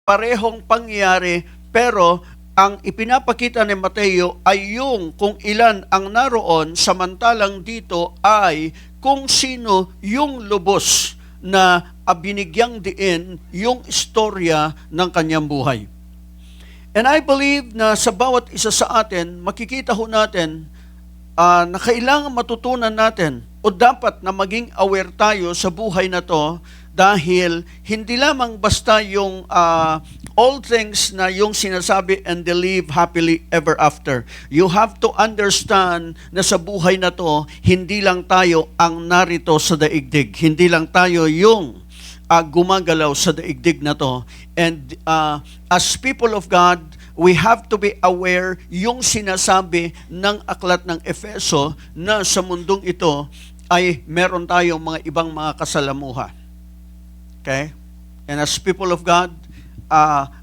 parehong pangyayari, pero ang ipinapakita ni Mateo ay yung kung ilan ang naroon, samantalang dito ay kung sino yung lubos na binigyang diin yung istorya ng kanyang buhay. And I believe na sa bawat isa sa atin, makikita ho natin na kailangan matutunan natin o dapat na maging aware tayo sa buhay na to, dahil hindi lamang basta yung all things na yung sinasabi and they live happily ever after. You have to understand na sa buhay na to, hindi lang tayo ang narito sa daigdig. Hindi lang tayo yung gumagalaw sa daigdig na to. And as people of God, we have to be aware yung sinasabi ng aklat ng Efeso na sa mundong ito ay meron tayong mga ibang mga kasalamuha. Okay? And as people of God,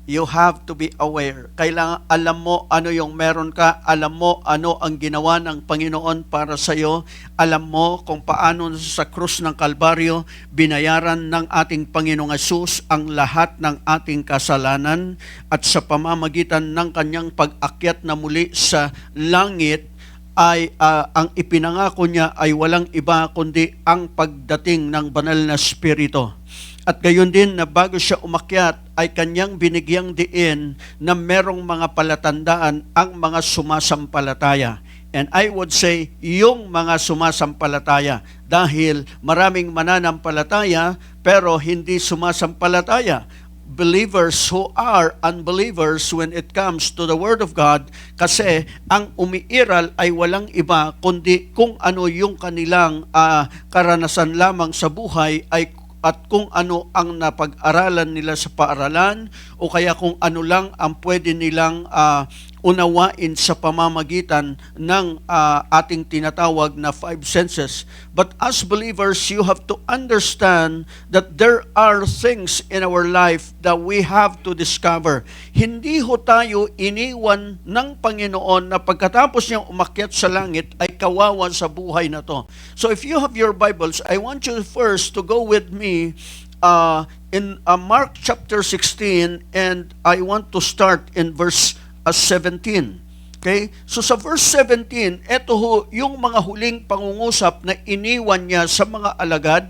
you have to be aware. Kailangan alam mo ano yung meron ka, alam mo ano ang ginawa ng Panginoon para sa iyo, alam mo kung paano sa krus ng Kalbaryo binayaran ng ating Panginoong Hesus ang lahat ng ating kasalanan, at sa pamamagitan ng kanyang pag-akyat na muli sa langit ay ang ipinangako niya ay walang iba kundi ang pagdating ng banal na Espiritu. At gayon din na bago siya umakyat ay kanyang binigyang diin na merong mga palatandaan ang mga sumasampalataya. And I would say, yung mga sumasampalataya, dahil maraming mananampalataya pero hindi sumasampalataya. Believers who are unbelievers when it comes to the Word of God, kasi ang umiiral ay walang iba kundi kung ano yung kanilang karanasan lamang sa buhay at kung ano ang napag-aralan nila sa paaralan, o kaya kung ano lang ang pwede nilang unawain sa pamamagitan ng ating tinatawag na 5 senses. But as believers, you have to understand that there are things in our life that we have to discover. Hindi ho tayo iniwan ng Panginoon na pagkatapos niyang umakyat sa langit ay kawawa sa buhay na to. So if you have your Bibles, I want you first to go with me in Mark chapter 16, and I want to start in verse 17. Okay? So sa verse 17, ito ho yung mga huling pangungusap na iniwan niya sa mga alagad.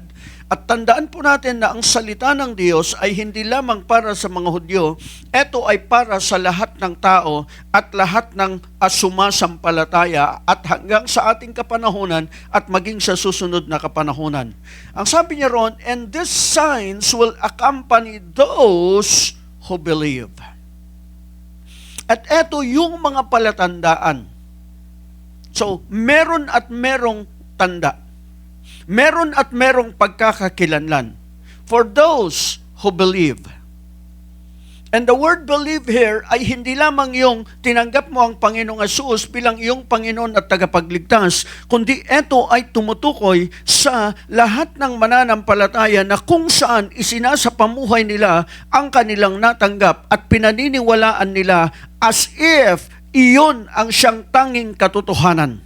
At tandaan po natin na ang salita ng Diyos ay hindi lamang para sa mga Hudyo, ito ay para sa lahat ng tao at lahat ng sumasampalataya at hanggang sa ating kapanahunan at maging sa susunod na kapanahunan. Ang sabi niya ron, and these signs will accompany those who believe. At eto yung mga palatandaan. So, meron at merong tanda. Meron at merong pagkakakilanlan for those who believe. And the word believe here ay hindi lamang yung tinanggap mo ang Panginoong Hesus bilang iyong Panginoon at tagapagligtas, kundi ito ay tumutukoy sa lahat ng mananampalataya na kung saan isinasapamuhay nila ang kanilang natanggap at pinaniniwalaan nila as if iyon ang siyang tanging katotohanan.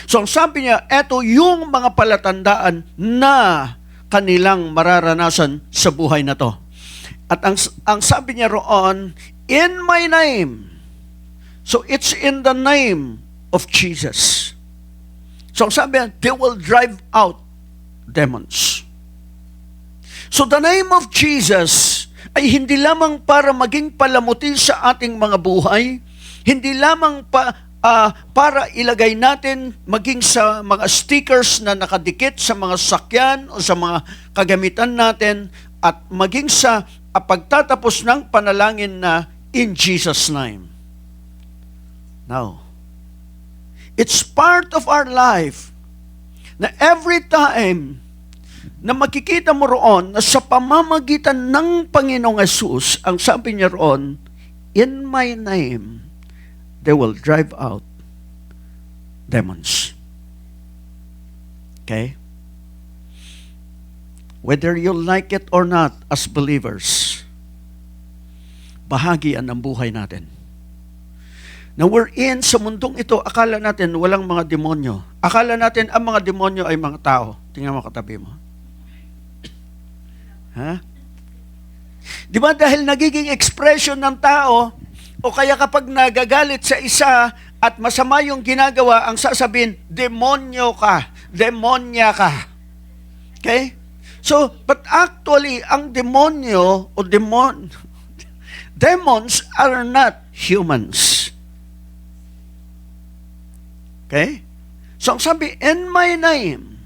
So ang sabi niya, eto yung mga palatandaan na kanilang mararanasan sa buhay na to. At ang sabi niya roon, in my name. So it's in the name of Jesus. So ang sabi niya, they will drive out demons. So the name of Jesus ay hindi lamang para maging palamuti sa ating mga buhay, hindi lamang para ilagay natin maging sa mga stickers na nakadikit sa mga sakyan o sa mga kagamitan natin, at maging sa pagtatapos ng panalangin na in Jesus' name. Now, it's part of our life na every time na makikita mo roon na sa pamamagitan ng Panginoong Hesus, ang sabi niya roon, in my name, they will drive out demons. Okay? Whether you like it or not as believers, bahagi yan ng buhay natin. Now we're in sa mundong ito, akala natin walang mga demonyo. Akala natin ang mga demonyo ay mga tao. Tingnan mo katabi mo. Ha? Di ba dahil nagiging expression ng tao, o kaya kapag nagagalit sa isa at masama yung ginagawa, ang sasabihin, demonyo ka, demonya ka. Okay? So, but actually, ang demonyo o demons are not humans. Okay? So, ang sabi, in my name,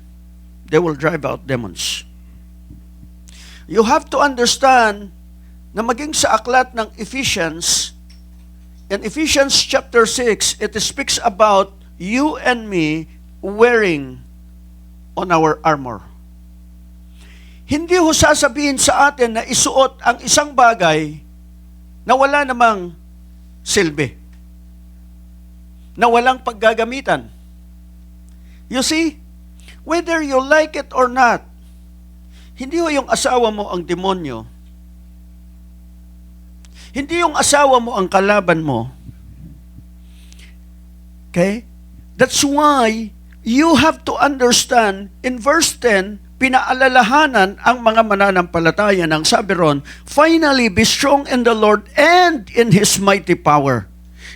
they will drive out demons. You have to understand na maging sa aklat ng Ephesians, in Ephesians chapter 6, it speaks about you and me wearing on our armor. Hindi ho sasabihin sa atin na isuot ang isang bagay na wala namang silbi, na walang paggagamitan. You see, whether you like it or not, hindi ho yung asawa mo ang demonyo. Hindi yung asawa mo ang kalaban mo. Okay? That's why you have to understand, in verse 10, pinaalalahanan ang mga mananampalataya ng sabi ron, finally, be strong in the Lord and in His mighty power.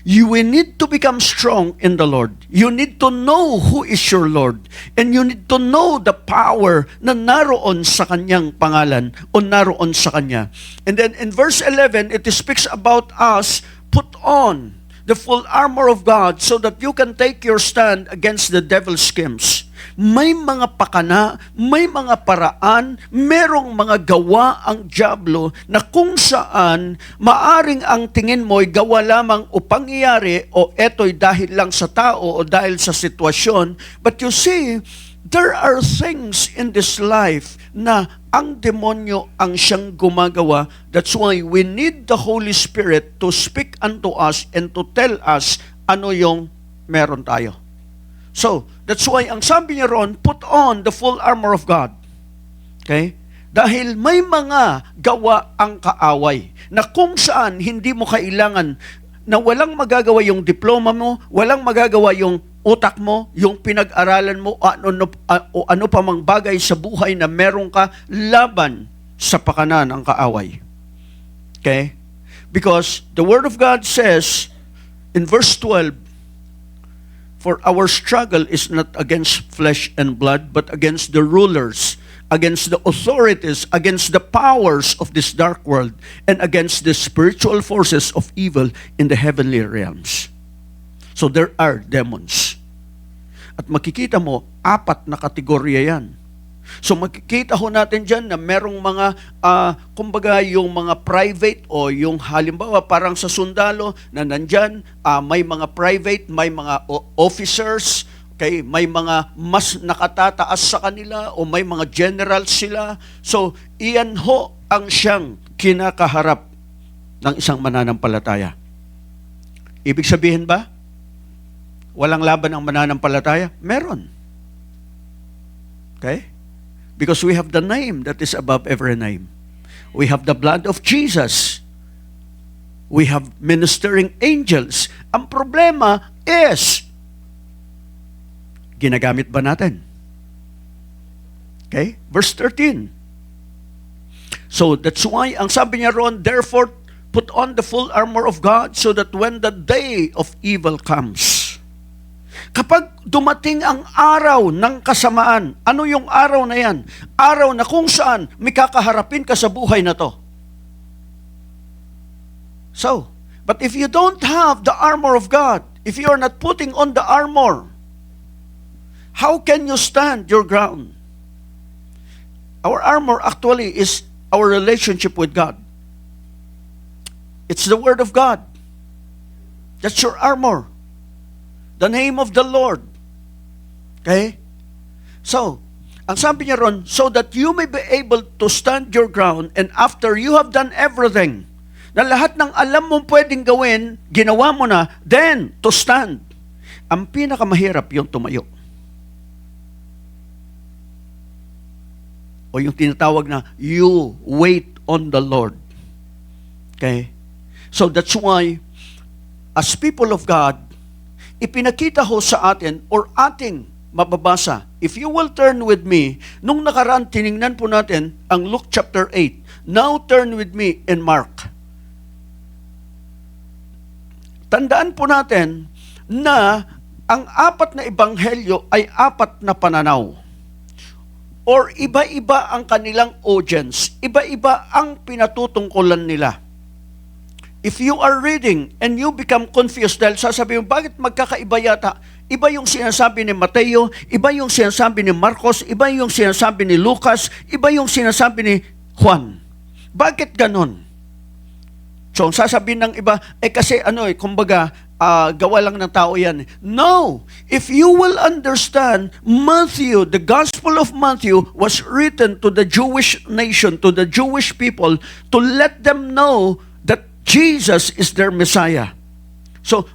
You will need to become strong in the Lord. You need to know who is your Lord. And you need to know the power na naroon sa Kanyang pangalan o naroon sa Kanya. And then in verse 11, it speaks about us, put on the full armor of God so that you can take your stand against the devil's schemes. May mga pakana, may mga paraan, merong mga gawa ang dyablo na kung saan maaring ang tingin mo'y gawa lamang o pangyayari o eto'y dahil lang sa tao o dahil sa sitwasyon. But you see, there are things in this life na ang demonyo ang siyang gumagawa. That's why we need the Holy Spirit to speak unto us and to tell us ano yung meron tayo. So, that's why ang sabi niya ron, put on the full armor of God. Okay? Dahil may mga gawa ang kaaway na kung saan hindi mo kailangan, na walang magagawa yung diploma mo, walang magagawa yung utak mo, yung pinag-aralan mo, o ano pa mang bagay sa buhay na meron ka laban sa pakanan ang kaaway. Okay? Because the Word of God says in verse 12, for our struggle is not against flesh and blood, but against the rulers, against the authorities, against the powers of this dark world, and against the spiritual forces of evil in the heavenly realms. So there are demons. At makikita mo, 4 na kategorya yan. So makikita ho natin dyan na merong mga, kumbaga yung mga private o yung halimbawa parang sa sundalo na nandyan, may mga private, may mga officers, okay, may mga mas nakatataas sa kanila o may mga generals sila. So iyan ho ang siyang kinakaharap ng isang mananampalataya. Ibig sabihin ba, walang laban ang mananampalataya? Meron. Okay? Because we have the name that is above every name. We have the blood of Jesus. We have ministering angels. Ang problema is, ginagamit ba natin? Okay? Verse 13. So that's why, ang sabi niya ron, therefore, put on the full armor of God so that when the day of evil comes, kapag dumating ang araw ng kasamaan, ano yung araw na yan? Araw na kung saan may kakaharapin ka sa buhay na to. So, but if you don't have the armor of God, if you are not putting on the armor, how can you stand your ground? Our armor actually is our relationship with God. It's the Word of God. That's your armor. The name of the Lord. Okay? So, ang sabi niya ron, so that you may be able to stand your ground and after you have done everything, na lahat ng alam mong pwedeng gawin, ginawa mo na, then to stand. Ang pinakamahirap yung tumayo. O yung tinatawag na, you wait on the Lord. Okay? So that's why, as people of God, ipinakita ho sa atin or ating mababasa. If you will turn with me, nung nakaraan tiningnan po natin ang Luke chapter 8. Now turn with me in Mark. Tandaan po natin na ang apat na ebanghelyo ay apat na pananaw. Or iba-iba ang kanilang audience. Iba-iba ang pinatutungkulan nila. If you are reading and you become confused dahil sasabihin mo, bakit magkakaiba yata? Iba yung sinasabi ni Mateo, iba yung sinasabi ni Marcos, iba yung sinasabi ni Lucas, iba yung sinasabi ni Juan. Bakit ganon? So, sasabihin ng iba, kasi kumbaga, gawa lang ng tao yan. No! If you will understand, Matthew, the Gospel of Matthew was written to the Jewish nation, to the Jewish people, to let them know that Jesus is their Messiah. So,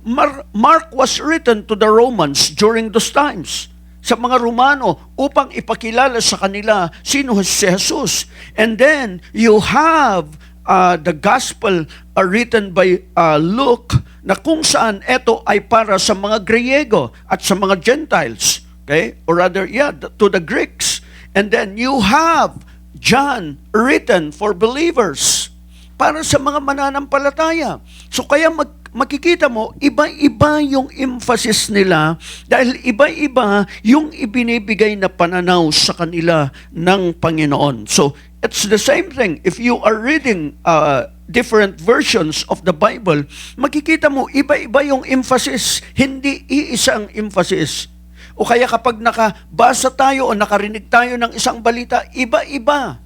Mark was written to the Romans during those times, sa mga Romano, upang ipakilala sa kanila sino si Jesus. And then, you have the Gospel written by Luke, na kung saan ito ay para sa mga Griego at sa mga Gentiles. Okay? Or rather, to the Greeks. And then, you have John written for believers, para sa mga mananampalataya. So kaya makikita mo, iba-iba yung emphasis nila dahil iba-iba yung ibinibigay na pananaw sa kanila ng Panginoon. So it's the same thing. If you are reading different versions of the Bible, makikita mo, iba-iba yung emphasis, hindi iisang emphasis. O kaya kapag nakabasa tayo o nakarinig tayo ng isang balita, iba-iba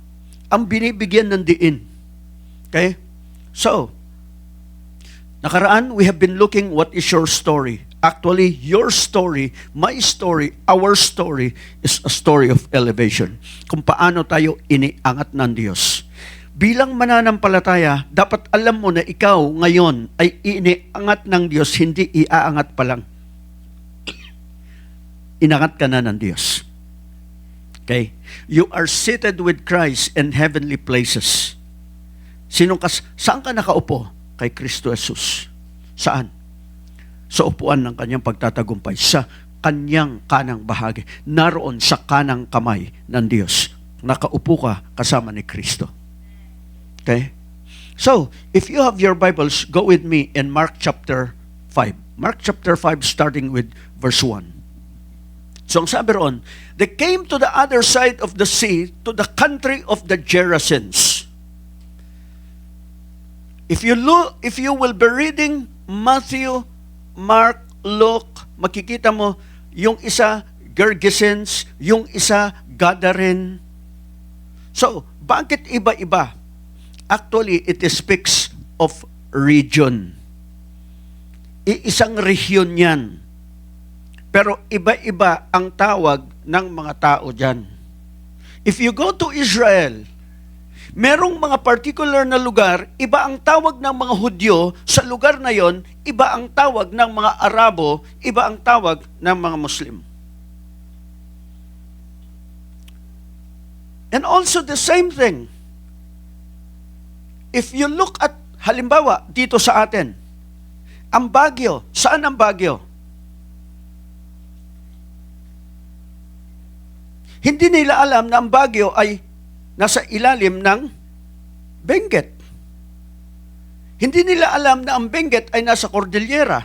ang binibigyan ng diin. Okay? So, nakaraan, we have been looking what is your story. Actually, your story, my story, our story is a story of elevation. Kung paano tayo iniangat ng Diyos. Bilang mananampalataya, dapat alam mo na ikaw ngayon ay iniangat ng Diyos, hindi iaangat pa lang. Inangat ka na ng Diyos. Okay? You are seated with Christ in heavenly places. Saan ka nakaupo? Kay Kristo Jesus. Saan? Sa upuan ng kanyang pagtatagumpay, sa kanyang kanang bahagi. Naroon sa kanang kamay ng Diyos. Nakaupo ka kasama ni Kristo. Okay? So, if you have your Bibles, go with me in Mark chapter 5. Mark chapter 5 starting with verse 1. So, ang sabi roon, they came to the other side of the sea, to the country of the Gerasenes. If you will be reading Matthew, Mark, Luke, makikita mo yung isa Gergesenes, yung isa Gadarene. So, bakit iba-iba? Actually, it speaks of region. Iisang rehiyon yan. Pero iba-iba ang tawag ng mga tao dyan. If you go to Israel, merong mga particular na lugar, iba ang tawag ng mga Hudyo sa lugar na yon, iba ang tawag ng mga Arabo, iba ang tawag ng mga Muslim. And also the same thing. If you look at, halimbawa, dito sa atin, ang Baguio, saan ang Baguio? Hindi nila alam na ang Baguio ay nasa ilalim ng Benguet. Hindi nila alam na ang Benguet ay nasa Cordillera.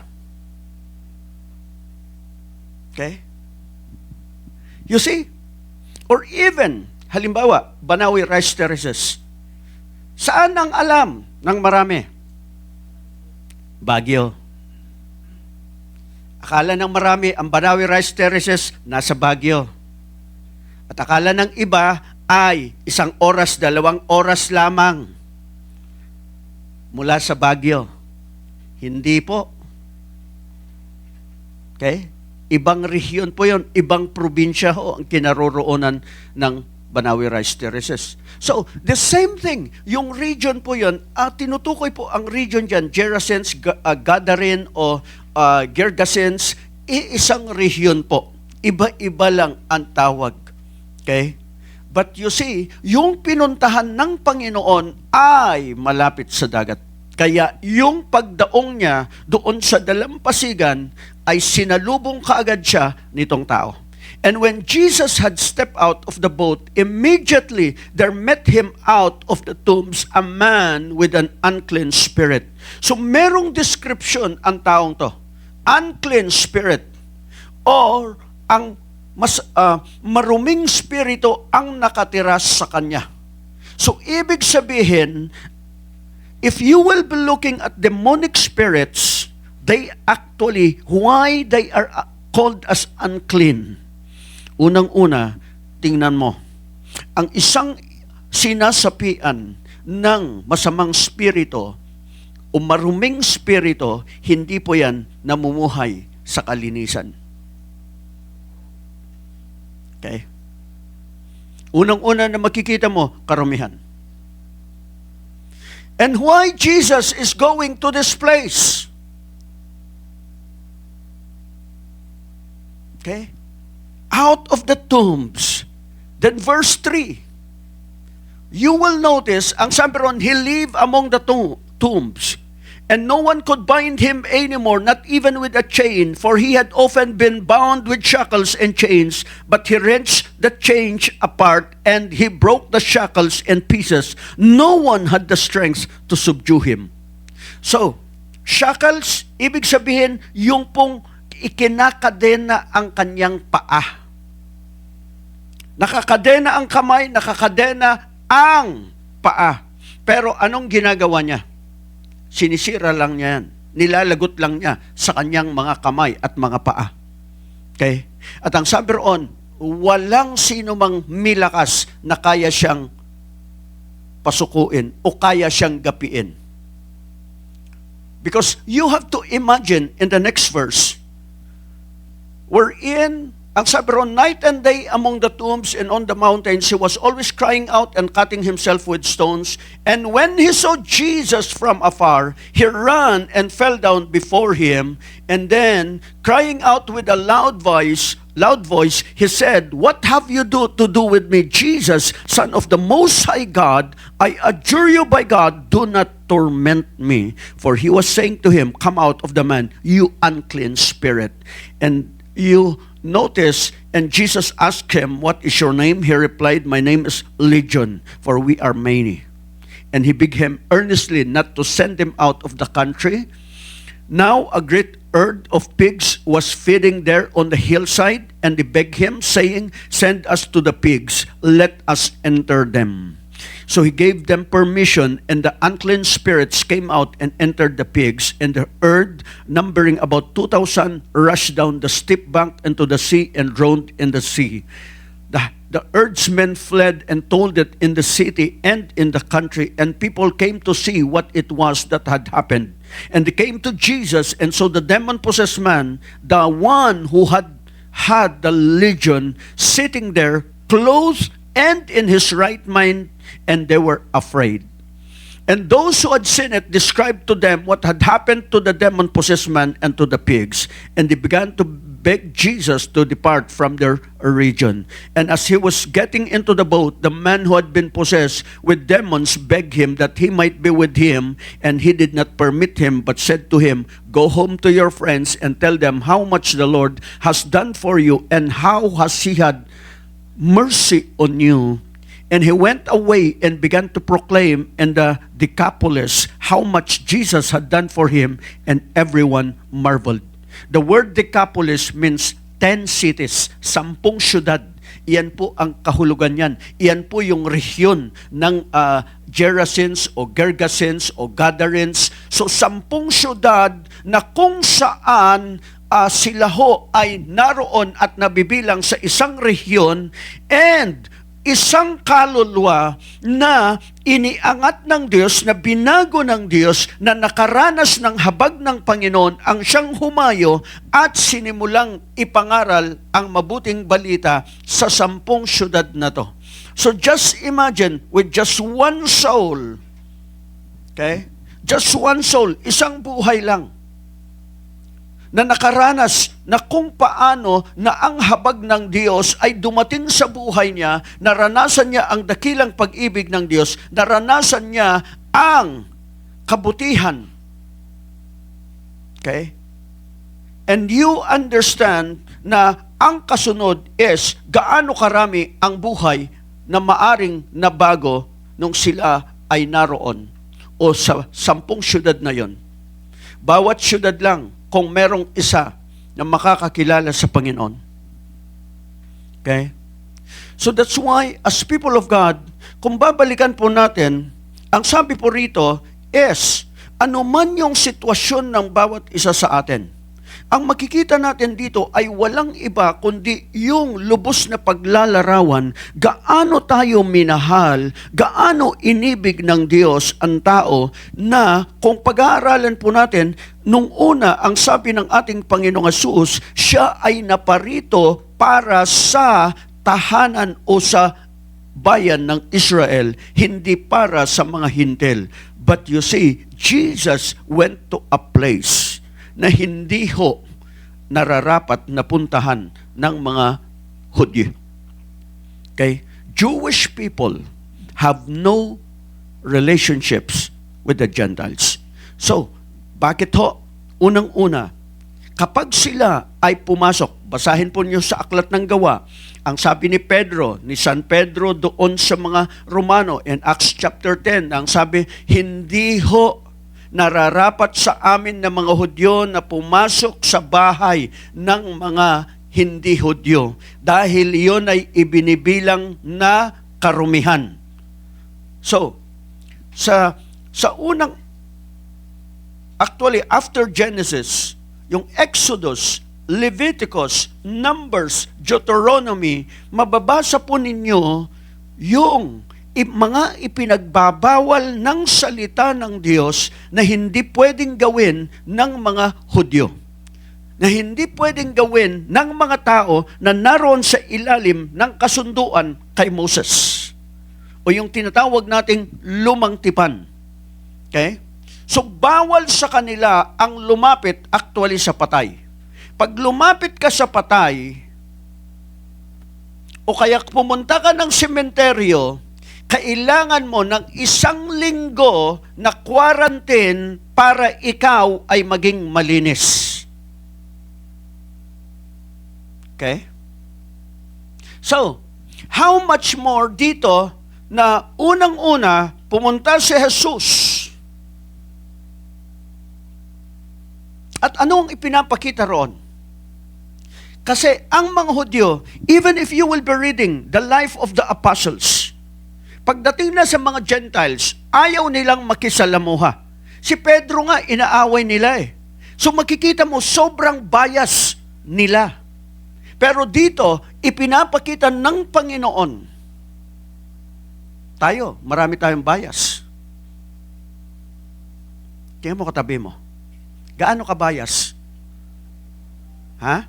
Okay? You see? Or even, halimbawa, Banawi Rice Terraces. Saan ang alam ng marami? Baguio. Akala ng marami, ang Banawi Rice Terraces nasa Baguio. At akala ng iba ay 1 oras, 2 oras lamang mula sa Baguio. Hindi po. Okay? Ibang rehiyon po yon, ibang probinsya ho ang kinaroroonan ng Banawi Rice Terraces. So, the same thing, yung region po yon, tinutukoy po ang region dyan, Gerasenes, Gadarene o Gergesenes, isang rehiyon po. Iba-iba lang ang tawag. Okay? But you see, yung pinuntahan ng Panginoon ay malapit sa dagat. Kaya yung pagdaong niya doon sa dalampasigan ay sinalubong kaagad siya nitong tao. And when Jesus had stepped out of the boat, immediately there met him out of the tombs a man with an unclean spirit. So merong description ang taong to. Unclean spirit. Or ang maruming spirito ang nakatira sa kanya. So ibig sabihin, if you will be looking at demonic spirits, they actually, why they are called as unclean? Unang-una, tingnan mo, ang isang sinasapian ng masamang spirito o maruming spirito, hindi po yan namumuhay sa kalinisan. Okay? Unang-una na makikita mo, karumihan. And why Jesus is going to this place? Okay? Out of the tombs. Then verse 3. You will notice, ang sabi ron, he lived among the tombs. And no one could bind him anymore, not even with a chain, for he had often been bound with shackles and chains, but he wrenched the chains apart, and he broke the shackles in pieces. No one had the strength to subdue him. So, shackles, ibig sabihin, yung pong ikinakadena ang kanyang paa. Nakakadena ang kamay, nakakadena ang paa. Pero anong ginagawa niya? Sinisira lang niya yan. Nilalagot lang niya sa kanyang mga kamay at mga paa. Okay? At ang sabi roon, walang sino mang milakas na kaya siyang pasukuin o kaya siyang gapiin. Because you have to imagine in the next verse, wherein, ang sabi ron, night and day among the tombs and on the mountains, he was always crying out and cutting himself with stones. And when he saw Jesus from afar, he ran and fell down before him. And then, crying out with a loud voice, he said, "What have you to do with me, Jesus, Son of the Most High God? I adjure you by God, do not torment me." For he was saying to him, "Come out of the man, you unclean spirit." And you notice, and Jesus asked him, "What is your name?" He replied, "My name is Legion, for we are many." And he begged him earnestly not to send him out of the country. Now a great herd of pigs was feeding there on the hillside, and they begged him, saying, "Send us to the pigs, let us enter them." So he gave them permission, and the unclean spirits came out and entered the pigs, and the herd, numbering about 2,000, rushed down the steep bank into the sea and drowned in the sea. The herdsmen fled and told it in the city and in the country, and people came to see what it was that had happened. And they came to Jesus, and so the demon-possessed man, the one who had the legion, sitting there, clothed and in his right mind, and they were afraid. And those who had seen it described to them what had happened to the demon-possessed man and to the pigs. And they began to beg Jesus to depart from their region. And as he was getting into the boat, the man who had been possessed with demons begged him that he might be with him. And he did not permit him, but said to him, "Go home to your friends and tell them how much the Lord has done for you and how has he had mercy on you." And he went away and began to proclaim in the Decapolis how much Jesus had done for him, and everyone marveled. The word Decapolis means 10 cities, 10 syudad. Iyan po ang kahulugan yan. Iyan po yung rehiyon ng Gerasenes o Gergesenes o Gadarenes. So 10 syudad na kung saan sila ho ay naroon at nabibilang sa isang rehiyon, and isang kaluluwa na iniangat ng Diyos, na binago ng Diyos, na nakaranas ng habag ng Panginoon, ang siyang humayo at sinimulang ipangaral ang mabuting balita sa 10 syudad na to. So just imagine, with just one soul, okay? Just one soul, isang buhay lang, na nakaranas na kung paano na ang habag ng Diyos ay dumating sa buhay niya, naranasan niya ang dakilang pag-ibig ng Diyos, naranasan niya ang kabutihan. Okay? And you understand na Ang kasunod is gaano karami ang buhay na maaring nabago nung sila ay naroon o sa 10 syudad na yon. Bawat syudad lang kung merong isa na makakakilala sa Panginoon. Okay? So that's why as people of God, kung babalikan po natin, ang sabi po rito is ano man yung sitwasyon ng bawat isa sa atin. Ang makikita natin dito ay walang iba kundi yung lubos na paglalarawan, gaano tayo minahal, gaano inibig ng Diyos ang tao na kung pag-aaralan po natin, nung una, ang sabi ng ating Panginoong Hesus, siya ay naparito para sa tahanan o sa bayan ng Israel, hindi para sa mga hintil. But you see, Jesus went to a place na hindi ho nararapat na puntahan ng mga Hudyo. Okay? Jewish people have no relationships with the Gentiles. So, bakit ho? Unang-una, kapag sila ay pumasok, basahin po niyo sa Aklat ng Gawa, ang sabi ni Pedro, ni San Pedro doon sa mga Romano in Acts chapter 10, ang sabi, hindi ho nararapat sa amin na mga Hudyo na pumasok sa bahay ng mga hindi Hudyo dahil iyon ay ibinibilang na karumihan. So, sa unang, actually after Genesis, yung Exodus, Leviticus, Numbers, Deuteronomy, mababasa po ninyo yung mga ipinagbabawal ng salita ng Diyos na hindi pwedeng gawin ng mga Hudyo. Na hindi pwedeng gawin ng mga tao na naroon sa ilalim ng kasunduan kay Moses. O yung tinatawag nating lumang tipan. Okay? So, bawal sa kanila ang lumapit actually sa patay. Pag lumapit ka sa patay, o kaya pumunta ka ng sementeryo, kailangan mo ng 1 linggo na quarantine para ikaw ay maging malinis. Okay? So, how much more dito na unang-una pumunta si Jesus. At anong ipinapakita roon? Kasi ang mga Hudyo, even if you will be reading the life of the apostles, pagdating na sa mga Gentiles, ayaw nilang makisalamuha. Si Pedro nga, inaaway nila eh. So makikita mo, sobrang bias nila. Pero dito, ipinapakita ng Panginoon, tayo, marami tayong bias. Tingnan mo katabi mo. Gaano ka bias? Ha?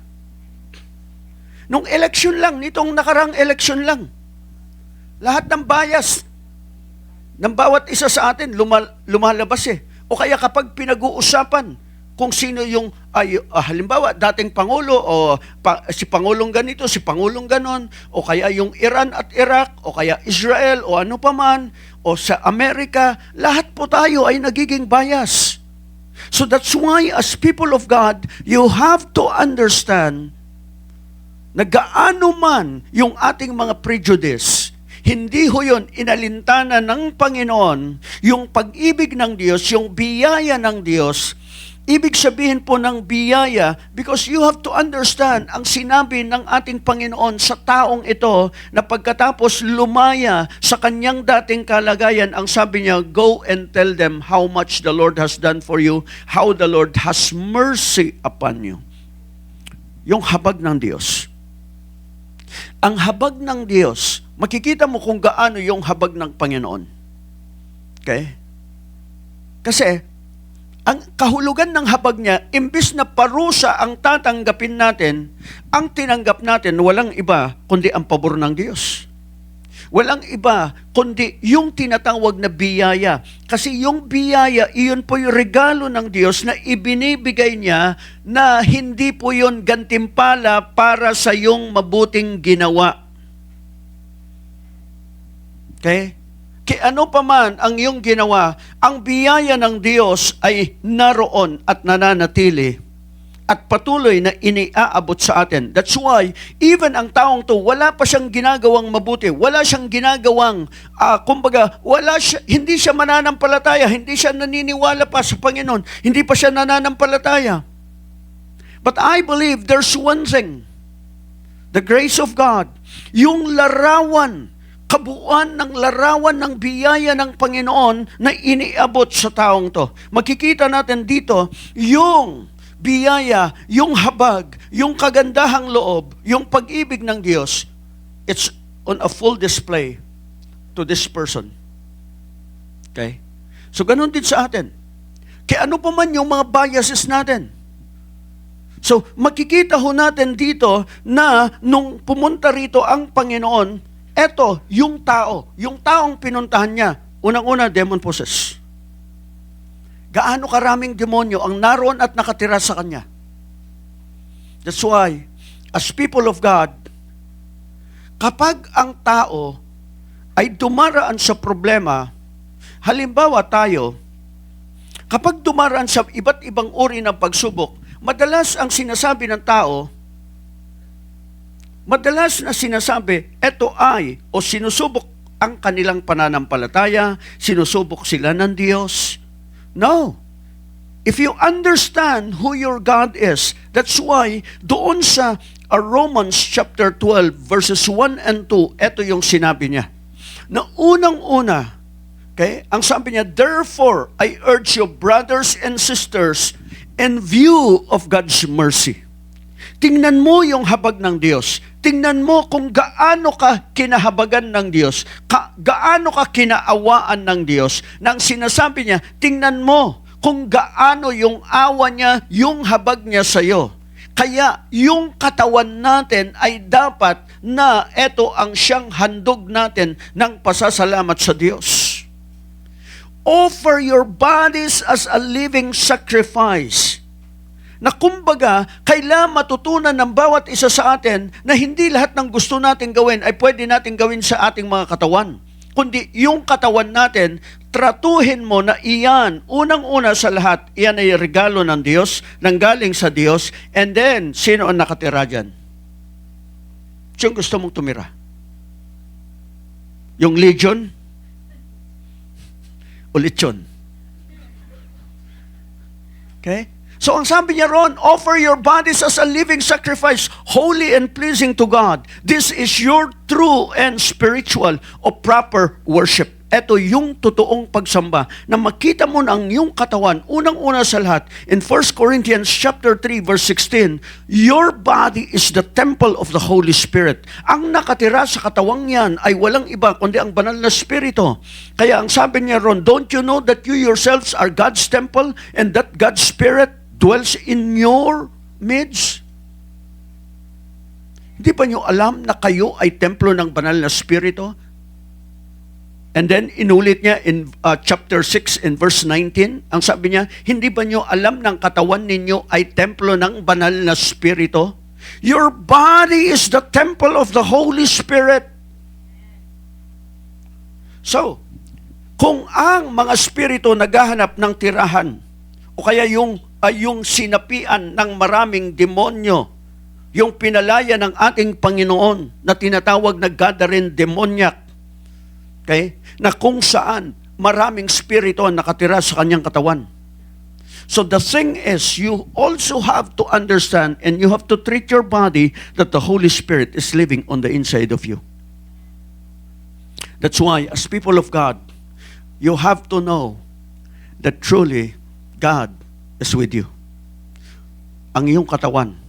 Nung eleksyon lang, nitong nakarang eleksyon lang, lahat ng bias ng bawat isa sa atin lumalabas eh. O kaya kapag pinag-uusapan kung sino yung, halimbawa, dating Pangulo o si Pangulong ganito, si Pangulong ganon, o kaya yung Iran at Iraq, o kaya Israel, o ano pa man, o sa Amerika, lahat po tayo ay nagiging bias. So that's why as people of God, you have to understand na gaano man yung ating mga prejudice, hindi ho yun inalintana ng Panginoon, yung pag-ibig ng Diyos, yung biyaya ng Diyos. Ibig sabihin po ng biyaya, because you have to understand, ang sinabi ng ating Panginoon sa taong ito, na pagkatapos lumaya sa kanyang dating kalagayan, ang sabi niya, go and tell them how much the Lord has done for you, how the Lord has mercy upon you. Yung habag ng Diyos. Ang habag ng Diyos, makikita mo kung gaano yung habag ng Panginoon. Okay? Kasi, ang kahulugan ng habag niya, imbis na parusa ang tatanggapin natin, ang tinanggap natin, walang iba kundi ang pabor ng Diyos. Walang iba kundi yung tinatawag na biyaya. Kasi yung biyaya, iyon po yung regalo ng Diyos na ibinibigay niya na hindi po yun gantimpala para sa yung mabuting ginawa. Okay? Kaya ano pa man ang iyong ginawa, ang biyaya ng Diyos ay naroon at nananatili. at patuloy na iniaabot sa atin. That's why, even ang taong to, wala pa siyang ginagawang mabuti. Wala siyang ginagawang, hindi siya mananampalataya, hindi siya naniniwala pa sa Panginoon, hindi pa siya nananampalataya. But I believe there's one thing, the grace of God, yung larawan, kabuuan ng larawan ng biyaya ng Panginoon na iniabot sa taong to. Makikita natin dito yung biyaya, yung habag, yung kagandahang loob, yung pag-ibig ng Diyos, it's on a full display to this person. Okay? So, ganun din sa atin. Kaya ano pa man yung mga biases natin. So, makikita ho natin dito na nung pumunta rito ang Panginoon, eto, yung taong pinuntahan niya, unang-una, demon possessed. Gaano karaming demonyo ang naroon at nakatira sa kanya. That's why, as people of God, kapag ang tao ay dumaraan sa problema, halimbawa tayo, kapag dumaraan sa iba't ibang uri ng pagsubok, madalas ang sinasabi ng tao, eto ay, o sinusubok ang kanilang pananampalataya, sinusubok sila ng Diyos. No. If you understand who your God is, that's why doon sa Romans chapter 12 verses 1 and 2, ito yung sinabi niya. Na unang-una, okay, ang sabi niya, therefore, I urge you, brothers and sisters, in view of God's mercy. Tingnan mo yung habag ng Diyos. Tingnan mo kung gaano ka kinahabagan ng Diyos, gaano ka kinaawaan ng Diyos. Nang sinasabi niya, tingnan mo kung gaano yung awa niya, yung habag niya sa iyo. Kaya yung katawan natin ay dapat na ito ang siyang handog natin ng pasasalamat sa Diyos. Offer your bodies as a living sacrifice. Na kumbaga, kailangan matutunan ng bawat isa sa atin na hindi lahat ng gusto natin gawin ay pwede natin gawin sa ating mga katawan. Kundi yung katawan natin, tratuhin mo na iyan, unang-una sa lahat, iyan ay regalo ng Diyos, nanggaling sa Diyos, and then, sino ang nakatira dyan? Sino gusto mong tumira? Yung legion? O lechon? Okay? So ang sabi niya ron, offer your bodies as a living sacrifice, holy and pleasing to God. This is your true and spiritual o proper worship. Ito yung totoong pagsamba na makita mo ng iyong katawan, unang-una sa lahat, in 1 Corinthians chapter 3 verse 16, your body is the temple of the Holy Spirit. Ang nakatira sa katawang yan ay walang iba kundi ang banal na Espiritu. Kaya ang sabi niya ron, don't you know that you yourselves are God's temple and that God's Spirit dwells in your midst? Hindi ba niyo alam na kayo ay templo ng banal na Espiritu? And then, inulit niya in chapter 6 in verse 19. Ang sabi niya, hindi ba niyo alam ng katawan ninyo ay templo ng banal na Espiritu? Your body is the temple of the Holy Spirit. So, kung ang mga Espiritu naghahanap ng tirahan, o kaya yung sinapian ng maraming demonyo, yung pinalaya ng ating Panginoon na tinatawag na Gadarene demoniac, okay? Na kung saan maraming spirito ang nakatira sa kanyang katawan. So the thing is, you also have to understand and you have to treat your body that the Holy Spirit is living on the inside of you. That's why, as people of God, you have to know that truly God is with you. Ang iyong katawan,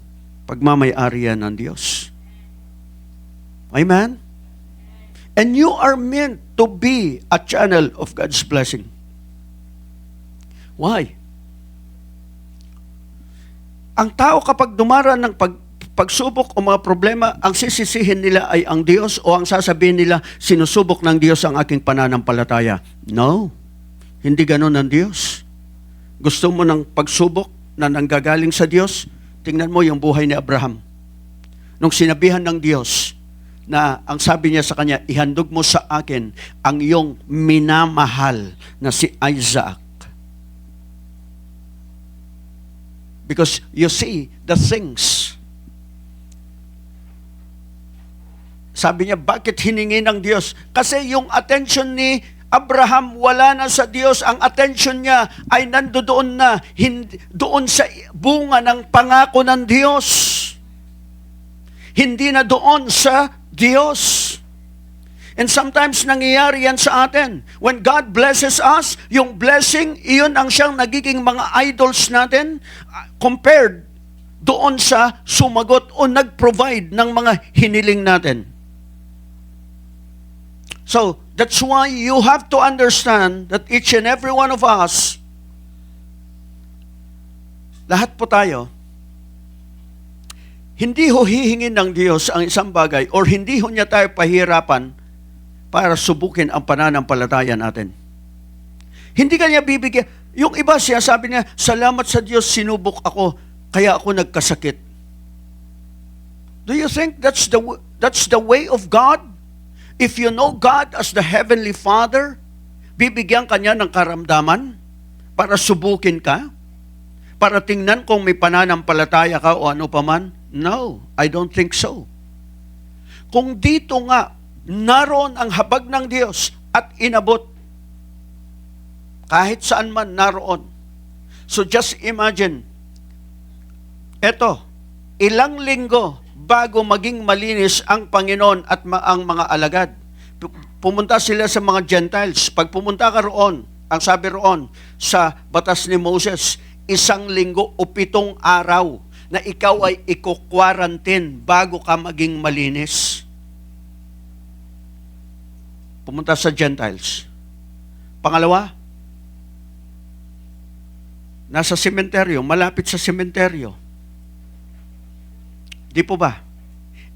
pagmamay-ari yan ng Diyos. Amen? And you are meant to be a channel of God's blessing. Why? Ang tao kapag dumaraan ng pagsubok o mga problema, ang sisisihin nila ay ang Diyos o ang sasabihin nila, sinusubok ng Diyos ang aking pananampalataya. No, hindi ganun ang Diyos. Gusto mo ng pagsubok na nanggagaling sa Diyos? Tingnan mo yung buhay ni Abraham. Nung sinabihan ng Diyos na ang sabi niya sa kanya, ihandog mo sa akin ang iyong minamahal na si Isaac. Because you see the things. Sabi niya, bakit hiningi ng Diyos? Kasi yung attention ni Abraham wala na sa Diyos. Ang attention niya ay nandoon na, doon sa bunga ng pangako ng Diyos. Hindi na doon sa Diyos. And sometimes nangyayari yan sa atin. When God blesses us, yung blessing, iyon ang siyang nagiging mga idols natin compared doon sa sumagot o nag-provide ng mga hiniling natin. So, that's why you have to understand that each and every one of us, lahat po tayo, hindi ho hihingin ng Diyos ang isang bagay or hindi ho niya tayo pahirapan para subukin ang pananampalataya natin. Hindi kanya bibigyan. Yung iba siya, sabi niya, salamat sa Diyos, sinubok ako, kaya ako nagkasakit. Do you think that's the way of God? If you know God as the Heavenly Father, bibigyan kanya ng karamdaman para subukin ka? Para tingnan kung may pananampalataya ka o ano pa man? No, I don't think so. Kung dito nga, naroon ang habag ng Diyos at inabot, kahit saan man naroon. So just imagine, eto, ilang linggo bago maging malinis ang Panginoon at ang mga alagad. Pumunta sila sa mga Gentiles. Pag pumunta ka roon, ang sabi roon sa batas ni Moses, 1 linggo o 7 araw na ikaw ay i-quarantine bago ka maging malinis. Pumunta sa Gentiles. Pangalawa, nasa sementeryo, malapit sa sementeryo. Di po ba?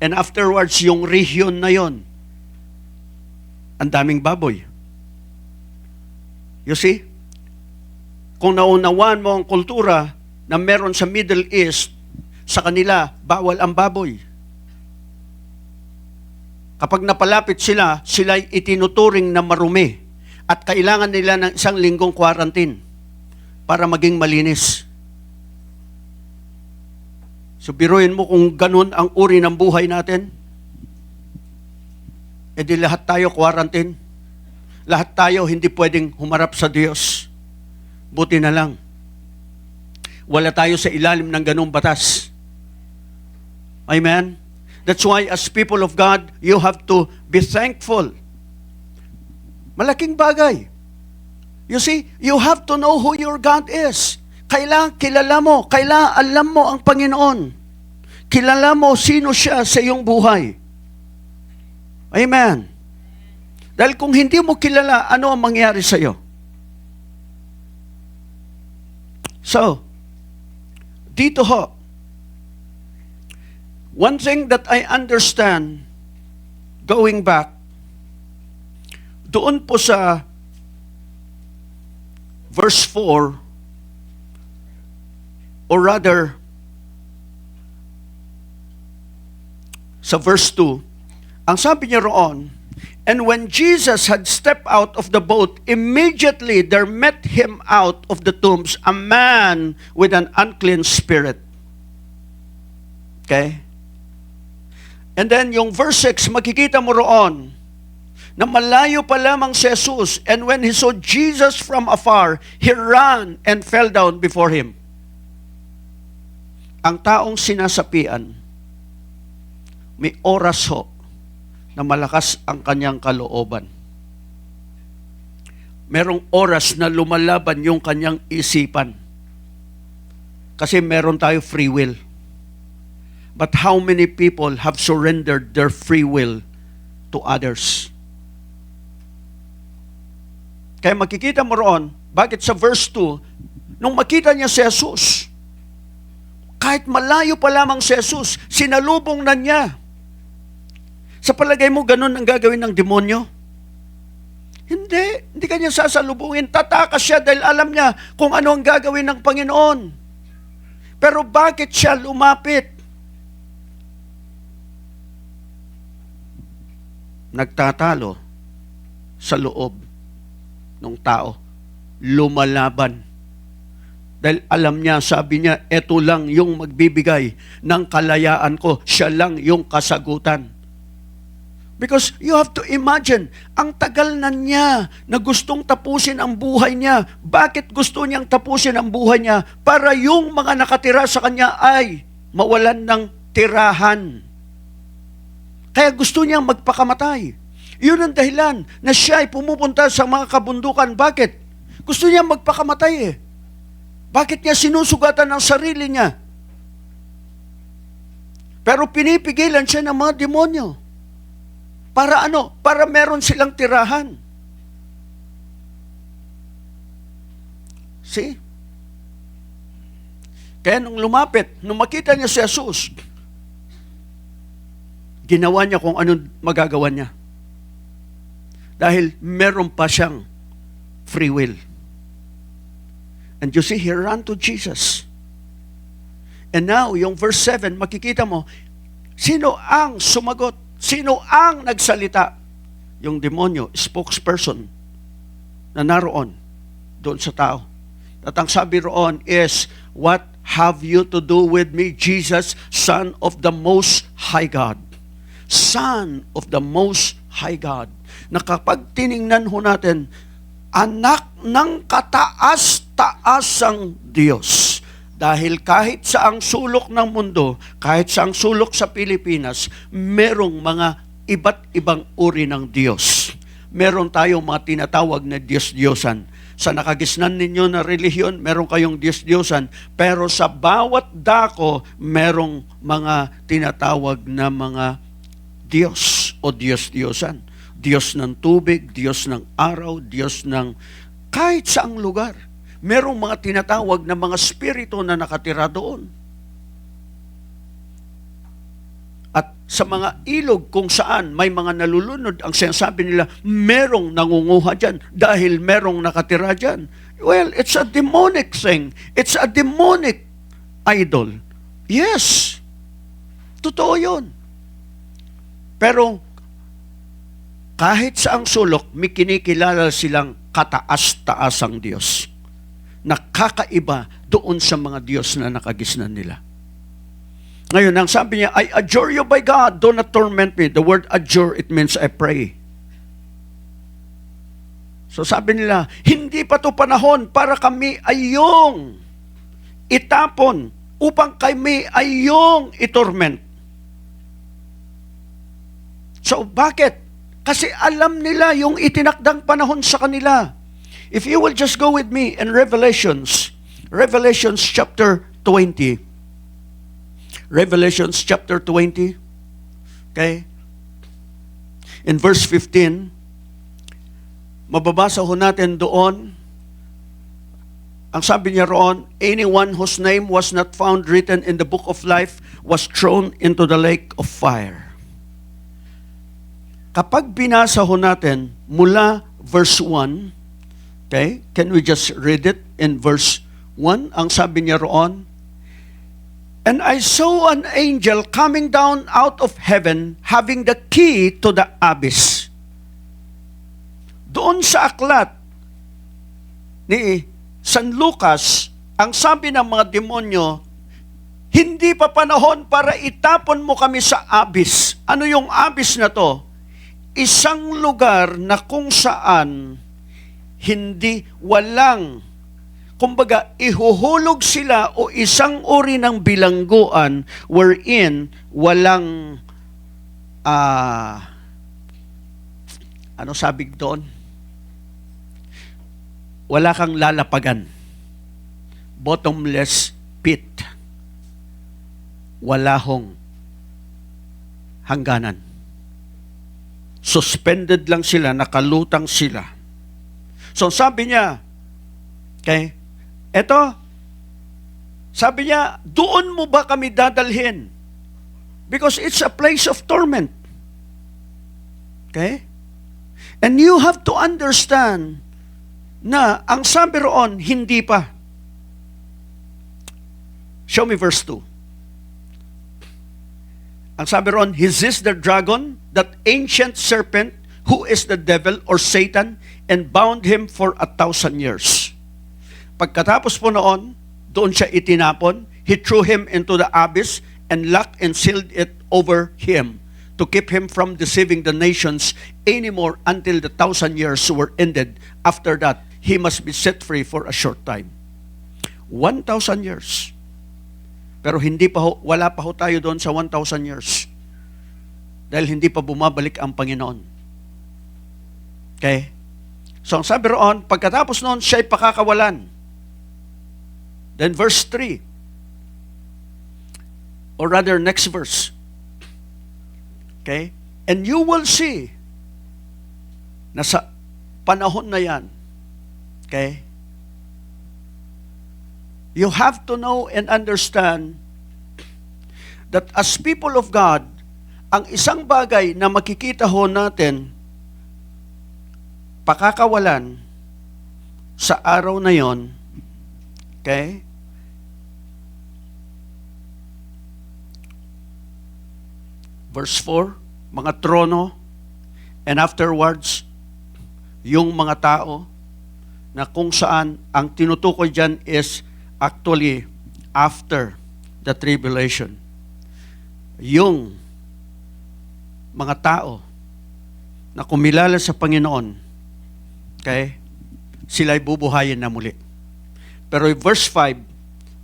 And afterwards, yung region na yon, ang daming baboy. You see? Kung naunawaan mo ang kultura na meron sa Middle East, sa kanila, bawal ang baboy. Kapag napalapit sila, sila'y itinuturing na marumi at kailangan nila ng 1 linggong quarantine para maging malinis. So biruin mo kung ganun ang uri ng buhay natin, edi lahat tayo quarantine. Lahat tayo hindi pwedeng humarap sa Diyos. Buti na lang, wala tayo sa ilalim ng ganung batas. Amen? That's why as people of God, you have to be thankful. Malaking bagay. You see, you have to know who your God is. Kailangan kilala mo, kailangan alam mo ang Panginoon. Kilala mo sino siya sa iyong buhay. Amen. Dahil kung hindi mo kilala, ano ang mangyari sa iyo? So, dito ho, one thing that I understand, going back, doon po sa verse 4, or rather, sa verse 2, ang sabi niya roon, and when Jesus had stepped out of the boat, immediately there met him out of the tombs a man with an unclean spirit. Okay? And then yung verse 6, makikita mo roon, na malayo pa lamang si Jesus, and when he saw Jesus from afar, he ran and fell down before him. Ang taong sinasapian, may oras ho na malakas ang kanyang kalooban. Merong oras na lumalaban yung kanyang isipan. Kasi meron tayo free will. But how many people have surrendered their free will to others? Kaya makikita mo roon, bakit sa verse 2, nung makita niya si Jesus, kahit malayo pa lamang si Jesus, sinalubong na niya. Sa palagay mo, ganun ang gagawin ng demonyo? Hindi kanya sasalubungin. Tatakas siya dahil alam niya kung ano ang gagawin ng Panginoon. Pero bakit siya lumapit? Nagtatalo sa loob ng tao. Lumalaban. Dahil alam niya, sabi niya, eto lang yung magbibigay ng kalayaan ko. Siya lang yung kasagutan. Because you have to imagine, ang tagal na niya na gustong tapusin ang buhay niya. Bakit gusto niyang tapusin ang buhay niya? Para yung mga nakatira sa kanya ay mawalan ng tirahan. Kaya gusto niyang magpakamatay. Yun ang dahilan na siya ay pumupunta sa mga kabundukan. Bakit? Gusto niya magpakamatay eh. Bakit niya sinusugatan ang sarili niya? Pero pinipigilan siya ng mga demonyo. Para ano? Para meron silang tirahan. See? Kaya nung lumapit, nung makita niya si Jesus, ginawa niya kung anong magagawa niya. Dahil meron pa siyang free will. And you see, he ran to Jesus. And now, yung verse 7, makikita mo, sino ang sumagot? Sino ang nagsalita? Yung demonyo, spokesperson, na naroon doon sa tao. At ang sabi roon is, what have you to do with me, Jesus, Son of the Most High God? Son of the Most High God. Na kapag tiningnan ho natin, anak ng kataas-taasang Diyos. Dahil kahit sa ang sulok ng mundo, kahit sa ang sulok sa Pilipinas, merong mga iba't ibang uri ng Diyos. Meron tayong mga tinatawag na Diyos-Diyosan. Sa nakagisnan ninyo na relihiyon, meron kayong Diyos-Diyosan. Pero sa bawat dako, merong mga tinatawag na mga Diyos o Diyos-Diyosan. Diyos ng tubig, Diyos ng araw, Diyos ng kahit saang lugar. Merong mga tinatawag na mga spirito na nakatira doon. At sa mga ilog kung saan may mga nalulunod, ang sinasabi nila, merong nangunguha dyan dahil merong nakatira dyan. Well, it's a demonic thing. It's a demonic idol. Yes. Totoo yun. Pero kahit sa ang sulok, may kinikilala silang kataas-taasang Diyos. Nakakaiba doon sa mga Diyos na nakagisnan nila. Ngayon, ang sabi niya, I adjure you by God, do not torment me. The word adjure, it means I pray. So sabi nila, hindi pa to panahon para kami ay yung itapon upang kami ay yung itorment. So bakit? Kasi alam nila yung itinakdang panahon sa kanila. If you will just go with me in Revelations chapter 20. Revelations chapter 20. Okay? In verse 15, mababasa ho natin doon, ang sabi niya roon, anyone whose name was not found written in the book of life was thrown into the lake of fire. Kapag binasa ho natin mula verse 1, okay, can we just read it in verse 1? Ang sabi niya roon, and I saw an angel coming down out of heaven, having the key to the abyss. Doon sa aklat ni San Lucas, ang sabi ng mga demonyo, hindi pa panahon para itapon mo kami sa abyss. Ano yung abyss na to? Isang lugar na kung saan walang, kumbaga, ihuhulog sila o isang uri ng bilangguan wherein walang, ano sabi doon? Wala kang lalapagan. Bottomless pit. Wala hong hangganan. Suspended lang sila, nakalutang sila. So sabi niya, okay, eto, sabi niya, doon mo ba kami dadalhin? Because it's a place of torment. Okay? And you have to understand na ang sabi roon, hindi pa. Show me verse 2. Ang sabi roon, is this the dragon, that ancient serpent, who is the devil or Satan, and bound him for 1,000 years. Pagkatapos po noon, doon siya itinapon. He threw him into the abyss and locked and sealed it over him to keep him from deceiving the nations anymore until the 1,000 years were ended. After that, he must be set free for a short time. 1,000 years. Pero wala pa ho tayo doon sa 1,000 years. Dahil hindi pa bumabalik ang Panginoon. Okay? So, ang sabi roon, pagkatapos noon, siya'y pakakawalan. Then verse 3, or rather next verse. Okay? And you will see na sa panahon na yan, okay, you have to know and understand that as people of God, ang isang bagay na makikita ho natin, pakakawalan sa araw na yon, okay? Verse 4, mga trono, and afterwards, yung mga tao, na kung saan ang tinutukoy dyan is actually after the tribulation. Yung mga tao na kumilala sa Panginoon, okay, sila'y bubuhayin na muli. Pero verse 5,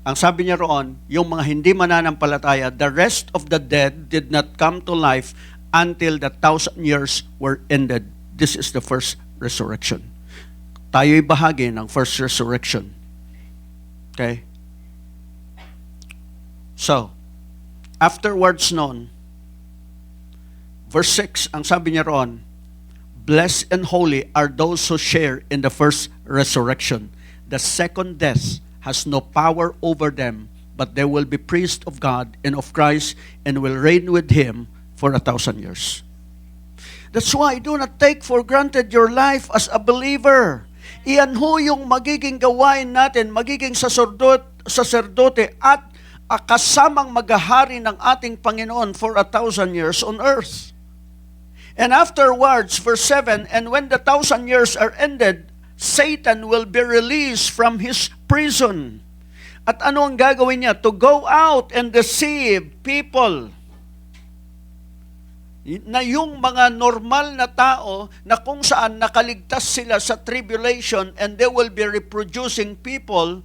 ang sabi niya roon, yung mga hindi mananampalataya, the rest of the dead did not come to life until the 1,000 years were ended. This is the first resurrection. Tayo'y bahagi ng first resurrection. Okay? So, afterwards noon, verse 6, ang sabi niya roon, blessed and holy are those who share in the first resurrection. The second death has no power over them, but they will be priests of God and of Christ and will reign with Him for 1,000 years. That's why do not take for granted your life as a believer. Iyan ho yung magiging gawain natin, magiging saserdote at kasamang maghahari ng ating Panginoon for 1,000 years on earth. And afterwards, verse 7, and when the 1,000 years are ended, Satan will be released from his prison. At ano ang gagawin niya? To go out and deceive people. Na yung mga normal na tao na kung saan nakaligtas sila sa tribulation and they will be reproducing people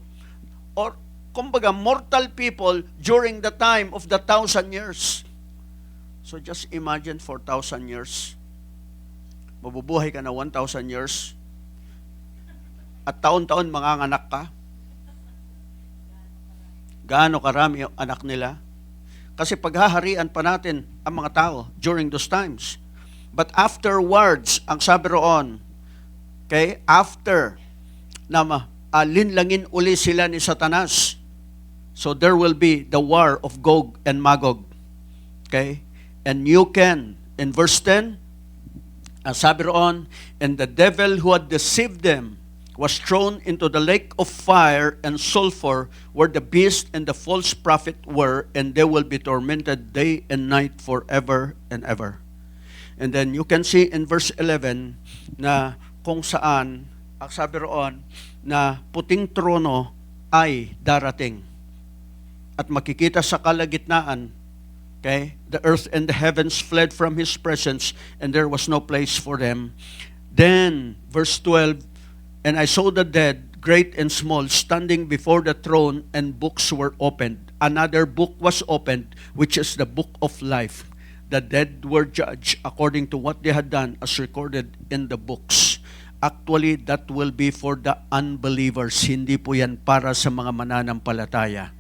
or kumbaga mortal people during the time of the 1,000 years. So just imagine for 1,000 years. Mabubuhay ka na 1,000 years. At taon-taon manganganak ka. Gaano karami yung anak nila? Kasi paghaharian pa natin ang mga tao during those times. But afterwards, ang sabi roon, okay, after na linlangin uli sila ni Satanas, so there will be the war of Gog and Magog. Okay? And you can, in verse 10, ang sabi roon, and the devil who had deceived them was thrown into the lake of fire and sulfur where the beast and the false prophet were, and they will be tormented day and night forever and ever. And then you can see in verse 11 na kung saan, ang sabi roon, na puting trono ay darating. At makikita sa kalagitnaan, okay, the earth and the heavens fled from His presence, and there was no place for them. Then, verse 12, and I saw the dead, great and small, standing before the throne, and books were opened. Another book was opened, which is the book of life. The dead were judged according to what they had done, as recorded in the books. Actually, that will be for the unbelievers. Hindi po yan para sa mga mananampalataya.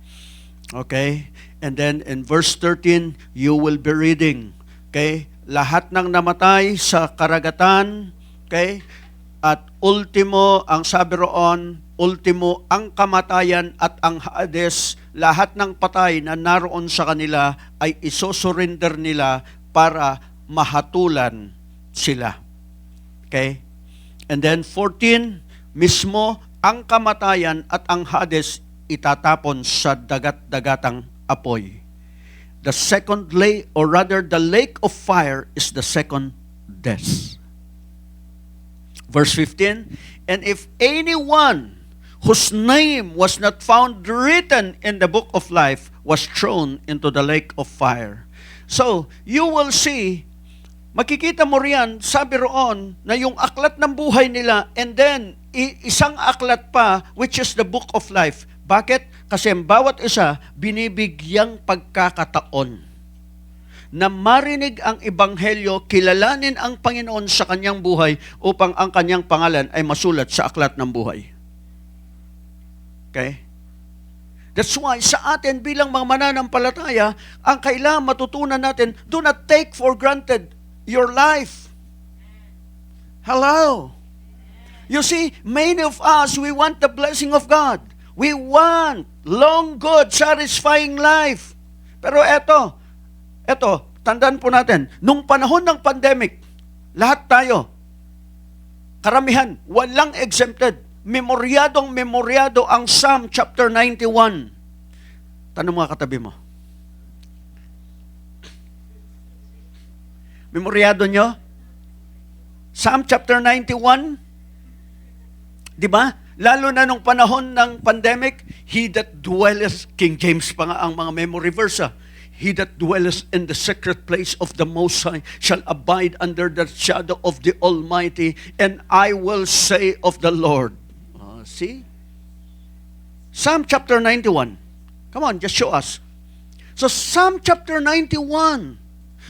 Okay? And then in verse 13, you will be reading. Okay? Lahat ng namatay sa karagatan, okay? At ultimo, ang sabi roon, ultimo, ang kamatayan at ang Hades, lahat ng patay na naroon sa kanila ay isosurrender nila para mahatulan sila. Okay? And then 14, mismo ang kamatayan at ang Hades itatapon sa dagat-dagatang apoy. The second lake, or rather the lake of fire, is the second death. Verse 15, and if anyone whose name was not found written in the book of life was thrown into the lake of fire. So, you will see, makikita mo riyan, sabi roon, na yung aklat ng buhay nila, and then, isang aklat pa, which is the book of life. Bakit? Kasi ang bawat isa, binibigyang pagkakataon na marinig ang ebanghelyo, kilalanin ang Panginoon sa kanyang buhay upang ang kanyang pangalan ay masulat sa aklat ng buhay. Okay? That's why sa atin bilang mga mananampalataya, ang kailangan matutunan natin, do not take for granted your life. Hello? You see, many of us, we want the blessing of God. We want long, good, satisfying life. Pero eto, tandaan po natin, nung panahon ng pandemic, lahat tayo, karamihan, walang exempted. Memoryado ang Psalm chapter 91. Tanong mga katabi mo. Memoryado nyo? Psalm chapter 91? Di ba? Lalo na nung panahon ng pandemic, he that dwelleth, King James pa nga ang mga memory verse, he that dwelleth in the secret place of the Most High shall abide under the shadow of the Almighty, and I will say of the Lord. See? Psalm chapter 91. Come on, just show us. So, Psalm chapter 91.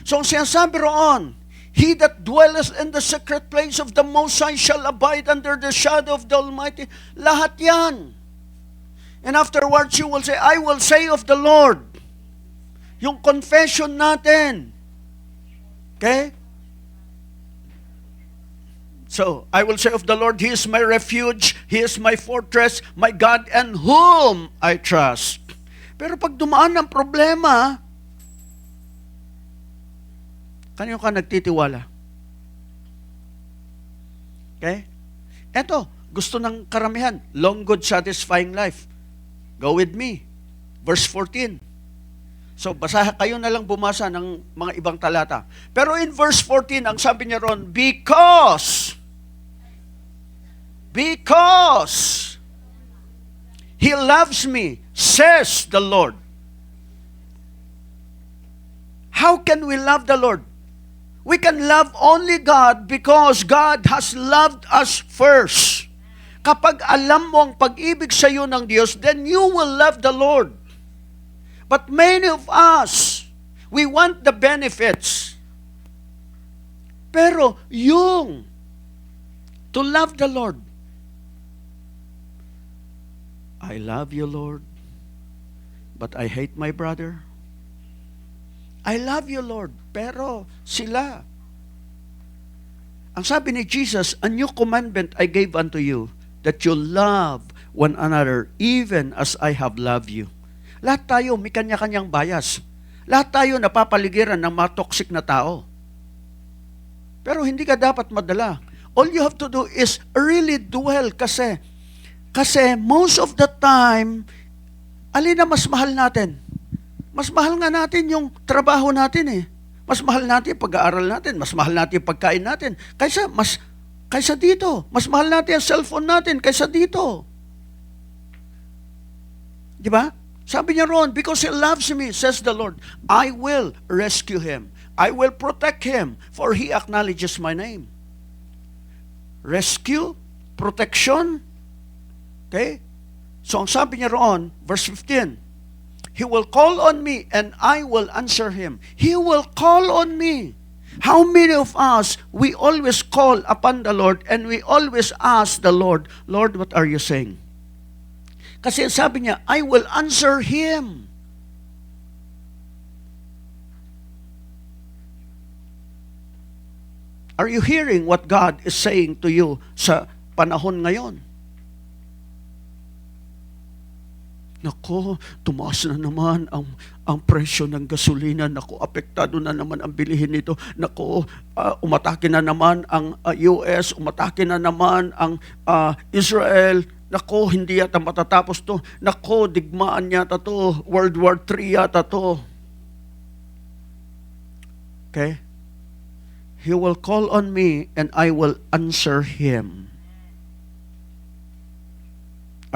So, ang sinasabi roon, he that dwelleth in the secret place of the Most High shall abide under the shadow of the Almighty. Lahat yan. And afterwards, you will say, I will say of the Lord. Yung confession natin. Okay? So, I will say of the Lord, He is my refuge, He is my fortress, my God, and whom I trust. Pero pag dumaan ng problema, kanino ka nagtitiwala? Okay? Eto, gusto ng karamihan, long, good, satisfying life. Go with me. Verse 14. So, kayo na lang bumasa ng mga ibang talata. Pero in verse 14, ang sabi niya ron, because He loves me, says the Lord. How can we love the Lord? We can love only God because God has loved us first. Kapag alam mo ang pag-ibig sa iyo ng Diyos, then you will love the Lord. But many of us, we want the benefits. Pero yung to love the Lord, I love you, Lord, but I hate my brother. I love you, Lord, pero sila. Ang sabi ni Jesus, a new commandment I gave unto you, that you love one another, even as I have loved you. Lahat tayo may kanya-kanyang bias. Lahat tayo napapaligiran ng mga toxic na tao. Pero hindi ka dapat madala. All you have to do is really dwell kasi most of the time, alin na mas mahal natin? Mas mahal nga natin yung trabaho natin eh. Mas mahal natin yung pag-aaral natin. Mas mahal natin yung pagkain natin. Kaysa dito. Mas mahal natin ang cellphone natin kaysa dito. Di ba? Sabi niya roon, because He loves me, says the Lord, I will rescue him. I will protect him, for he acknowledges my name. Rescue, protection. Okay? So ang sabi niya roon, verse 15, He will call on me and I will answer him. He will call on me. How many of us, we always call upon the Lord and we always ask the Lord, Lord, what are you saying? Kasi sabi niya, I will answer him. Are you hearing what God is saying to you sa panahon ngayon? Nako, tumaas na naman ang presyo ng gasolina. Nako, apektado na naman ang bilihin nito. Nako, umatake na naman ang US, umatake na naman ang Israel. Nako, hindi yata matatapos to. Nako, digmaan yata to. World War III yata to. Okay? He will call on me and I will answer him.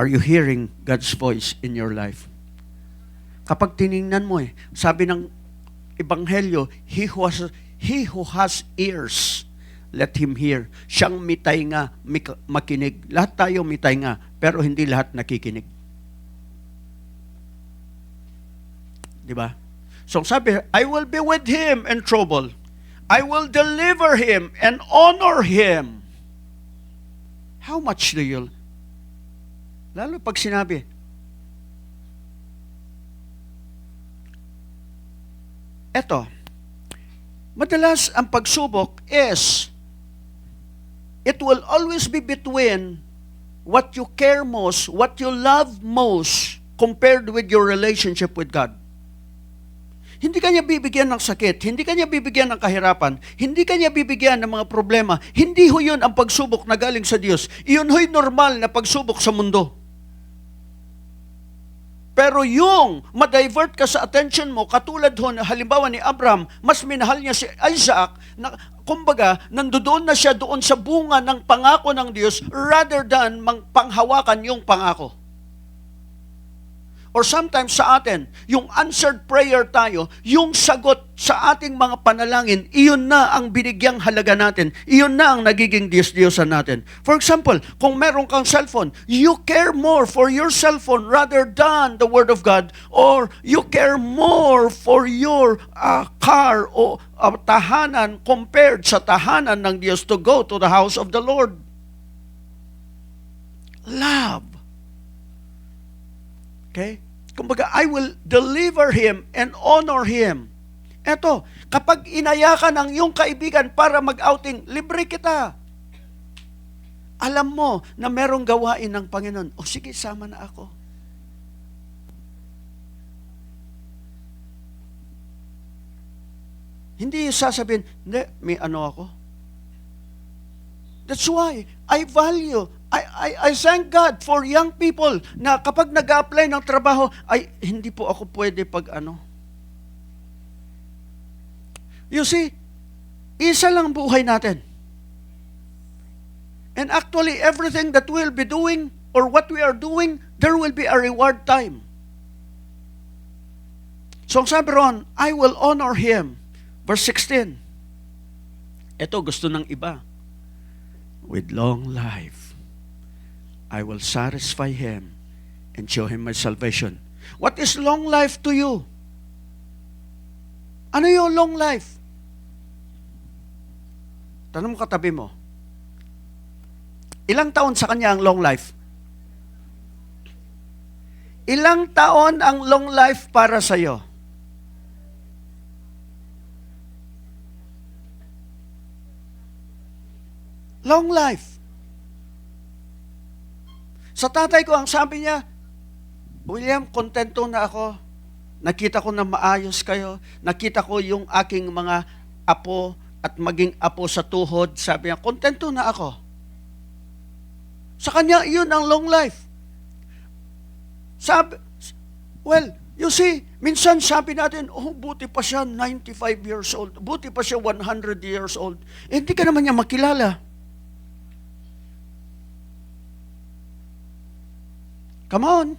Are you hearing God's voice in your life? Kapag tiningnan mo sabi ng Ebanghelyo, he who has ears, let him hear. Siyang mitay nga, makinig. Lahat tayo mitay nga, pero hindi lahat nakikinig. Di ba? So sabi, I will be with him in trouble. I will deliver him and honor him. How much do you? Lalo pag sinabi, eto, madalas ang pagsubok is, it will always be between what you care most, what you love most, compared with your relationship with God. Hindi kanya bibigyan ng sakit, hindi kanya bibigyan ng kahirapan, hindi kanya bibigyan ng mga problema. Hindi ho yun ang pagsubok na galing sa Diyos. Iyon ho'y normal na pagsubok sa mundo. Pero yung ma-divert ka sa attention mo, katulad ho na halimbawa ni Abraham, mas minahal niya si Isaac, na kumbaga, nandoon na siya doon sa bunga ng pangako ng Diyos rather than panghawakan yung pangako. Or sometimes sa atin, yung answered prayer tayo, yung sagot sa ating mga panalangin, iyon na ang binigyang halaga natin. Iyon na ang nagiging Diyos-Diyosan natin. For example, kung meron kang cellphone, you care more for your cellphone rather than the Word of God, or you care more for your car o tahanan compared sa tahanan ng Diyos to go to the house of the Lord. Love. Okay? Kumbaga, I will deliver him and honor him. Eto, kapag inayakan ang iyong kaibigan para mag-outing, libre kita. Alam mo na merong gawain ng Panginoon. O sige, sama na ako. Hindi sasabihin, hindi, may ano ako. That's why I value, I thank God for young people na kapag nag-apply ng trabaho, ay hindi po ako pwede pag ano. You see, isa lang buhay natin. And actually, everything that we'll be doing or what we are doing, there will be a reward time. So sabi ron, I will honor him. Verse 16. Ito gusto ng iba. With long life, I will satisfy him and show him my salvation. What is long life to you? Ano yung long life? Tanong mo katabi mo. Ilang taon sa kanya ang long life? Ilang taon ang long life para sa iyo? Long life. Sa tatay ko, ang sabi niya, William, kontento na ako. Nakita ko na maayos kayo. Nakita ko yung aking mga apo at maging apo sa tuhod. Sabi niya, kontento na ako. Sa kanya, yun ang long life. Sabi, well, you see, minsan sabi natin, oh, buti pa siya 95 years old. Buti pa siya 100 years old. Eh, hindi ka naman niya makilala. Come on.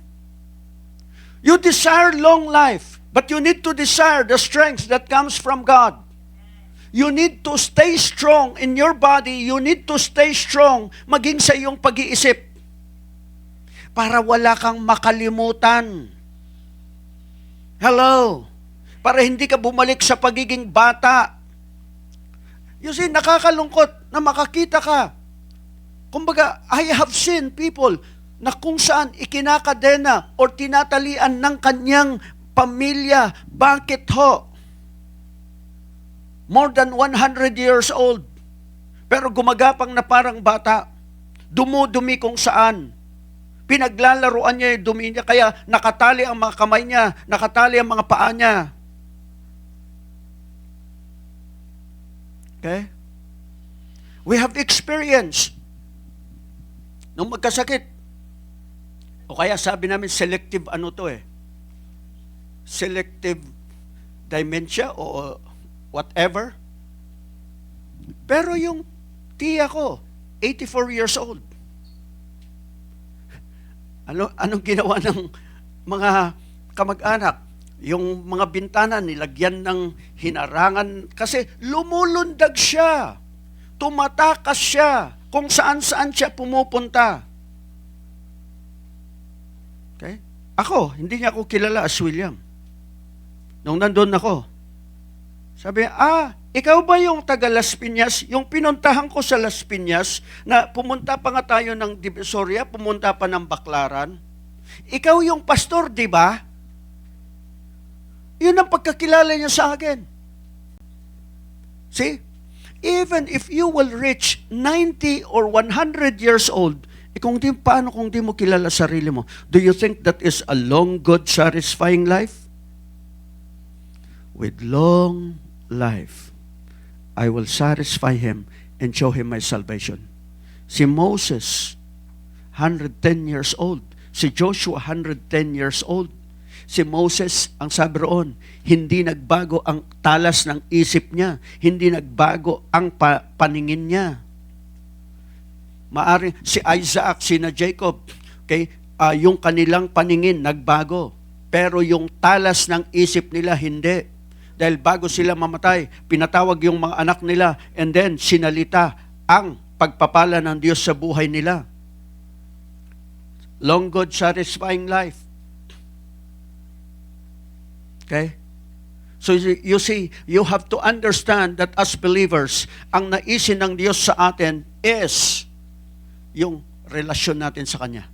You desire long life, but you need to desire the strength that comes from God. You need to stay strong in your body. You need to stay strong maging sa iyong pag-iisip para wala kang makalimutan. Hello? Para hindi ka bumalik sa pagiging bata. You see, nakakalungkot na makakita ka. Kumbaga, I have seen people na kung saan ikinakadena o tinatalian ng kanyang pamilya. Bakit ho? More than 100 years old. Pero gumagapang na parang bata. Dumudumi kung saan. Pinaglalaruan niya yung dumi niya. Kaya nakatali ang mga kamay niya. Nakatali ang mga paa niya. Okay? We have experience. Nung magkasakit, o kaya sabi namin selective selective dementia o whatever. Pero yung tiya ko, 84 years old. Anong ginawa ng mga kamag-anak? Yung mga bintana nilagyan ng hinarangan kasi lumulundag siya. Tumatakas siya kung saan-saan siya pumupunta. Okay? Ako, hindi niya ako kilala as William. Nung nandun ako, sabi, ikaw ba yung taga Las Piñas? Yung pinuntahan ko sa Las Piñas, na pumunta pa nga tayo ng Divisoria, pumunta pa ng Baclaran. Ikaw yung pastor, di ba? Yun ang pagkakilala niya sa akin. See? Even if you will reach 90 or 100 years old, paano kung di mo kilala sarili mo? Do you think that is a long, good, satisfying life? With long life, I will satisfy him and show him my salvation. Si Moses, 110 years old. Si Joshua, 110 years old. Si Moses, ang sabi roon, hindi nagbago ang talas ng isip niya. Hindi nagbago ang paningin niya. Maaring si Isaac, sina Jacob, okay, yung kanilang paningin nagbago. Pero yung talas ng isip nila, hindi. Dahil bago sila mamatay, pinatawag yung mga anak nila and then sinalita ang pagpapala ng Diyos sa buhay nila. Long, good, satisfying life. Okay? So you see, you have to understand that as believers, ang naisin ng Diyos sa atin is yung relasyon natin sa Kanya.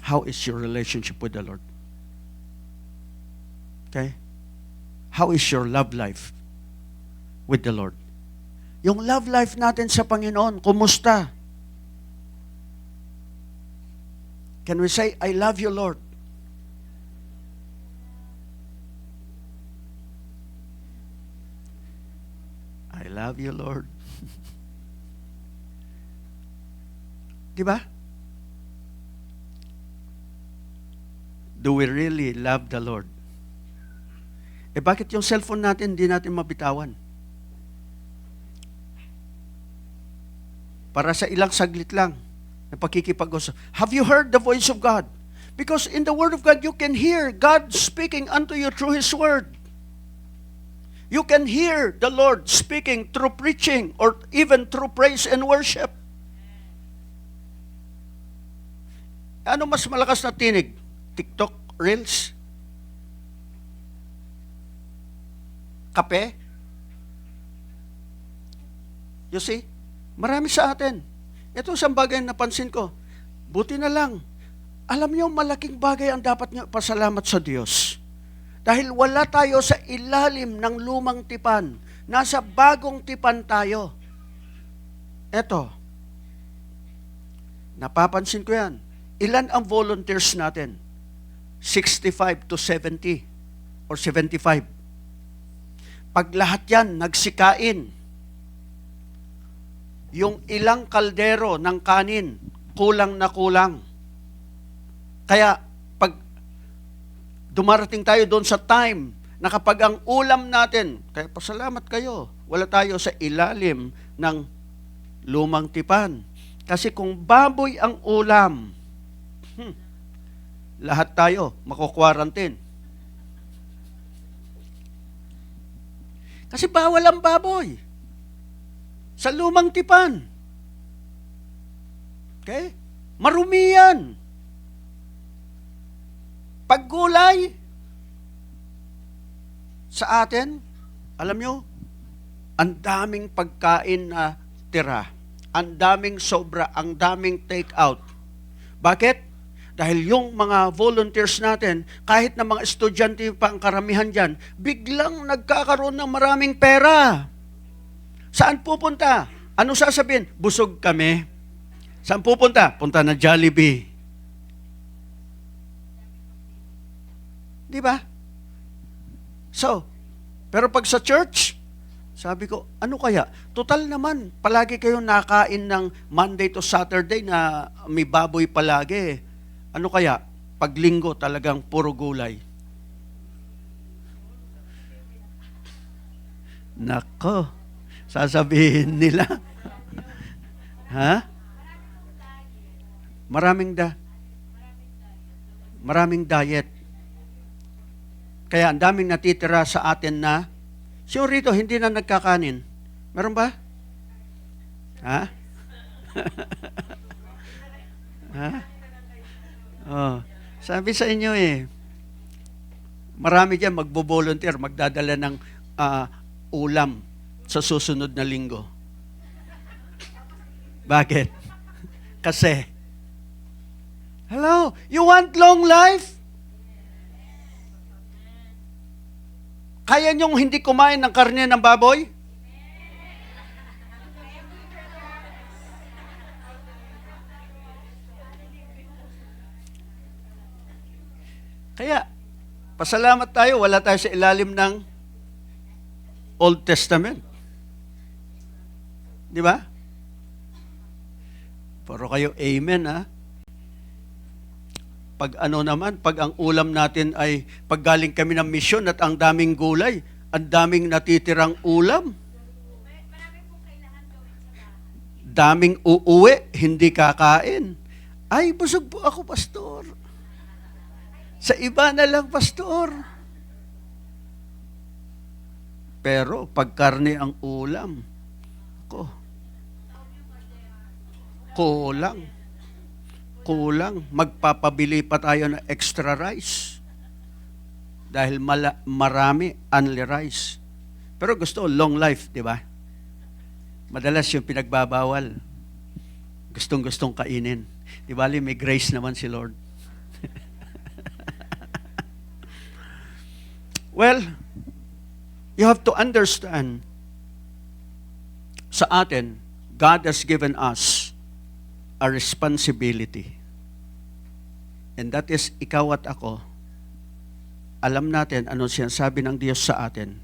How is your relationship with the Lord? Okay? How is your love life with the Lord? Yung love life natin sa Panginoon, kumusta? Can we say, I love you, Lord? I love you, Lord. Di ba? Do we really love the Lord? Bakit yung cellphone natin hindi natin mabitawan? Para sa ilang saglit lang na pakikipag-usap. Have you heard the voice of God? Because in the Word of God, you can hear God speaking unto you through His Word. You can hear the Lord speaking through preaching or even through praise and worship. Ano mas malakas na tinig? TikTok, Reels? Kape? You see? Marami sa atin. Ito isang bagay na napansin ko. Buti na lang. Alam niyo, malaking bagay ang dapat niyo pasalamat sa Diyos. Dahil wala tayo sa ilalim ng lumang tipan. Nasa bagong tipan tayo. Eto. Napapansin ko yan. Ilan ang volunteers natin? 65 to 70 or 75. Pag lahat yan nagsikain, yung ilang kaldero ng kanin, kulang na kulang. Kaya, pag dumarating tayo doon sa time na kapag ang ulam natin, kaya pasalamat kayo, wala tayo sa ilalim ng lumang tipan. Kasi kung baboy ang ulam, lahat tayo mako-quarantine. Kasi bawal ang baboy sa lumang tipan. Okay? Marumi yan. Paggulay sa atin, alam nyo, ang daming pagkain na tira, ang daming sobra, ang daming take out. Bakit? Dahil yung mga volunteers natin, kahit na mga estudyante pa ang karamihan dyan, biglang nagkakaroon ng maraming pera. Saan pupunta? Ano sasabihin? Busog kami. Saan pupunta? Punta na Jollibee. Di ba? So, pero pag sa church, sabi ko, ano kaya? Total naman, palagi kayong nakain ng Monday to Saturday na may baboy palagi. Ano kaya? Pag linggo talagang puro gulay. Nako, sasabihin nila. Ha? Maraming Maraming diet. Kaya ang daming natitira sa atin na, sino rito hindi na nagkakanin? Meron ba? Ha? Ha? Oh, sabi sa inyo marami dyan magbo-volunteer, magdadala ng ulam sa susunod na linggo. Bakit? Kasi, hello, you want long life? Kaya niyong hindi kumain ng karne ng baboy? Kaya, pasalamat tayo, wala tayo sa ilalim ng Old Testament. Di ba? Pero kayo, amen ha? Pag ang ulam natin ay, pag galing kami ng misyon at ang daming gulay, ang daming natitirang ulam. Daming uuwi, hindi kakain. Ay, busog po ako, pastor. Sa iba na lang, pastor. Pero, pag karne ang ulam, kulang. Magpapabili pa tayo ng extra rice. Dahil marami, only rice. Pero gusto, long life, di ba? Madalas yung pinagbabawal. Gustong-gustong kainin. Di ba, may grace naman si Lord. Well, you have to understand, sa atin, God has given us a responsibility. And that is, ikaw at ako, alam natin anong sinasabi ng Diyos sa atin.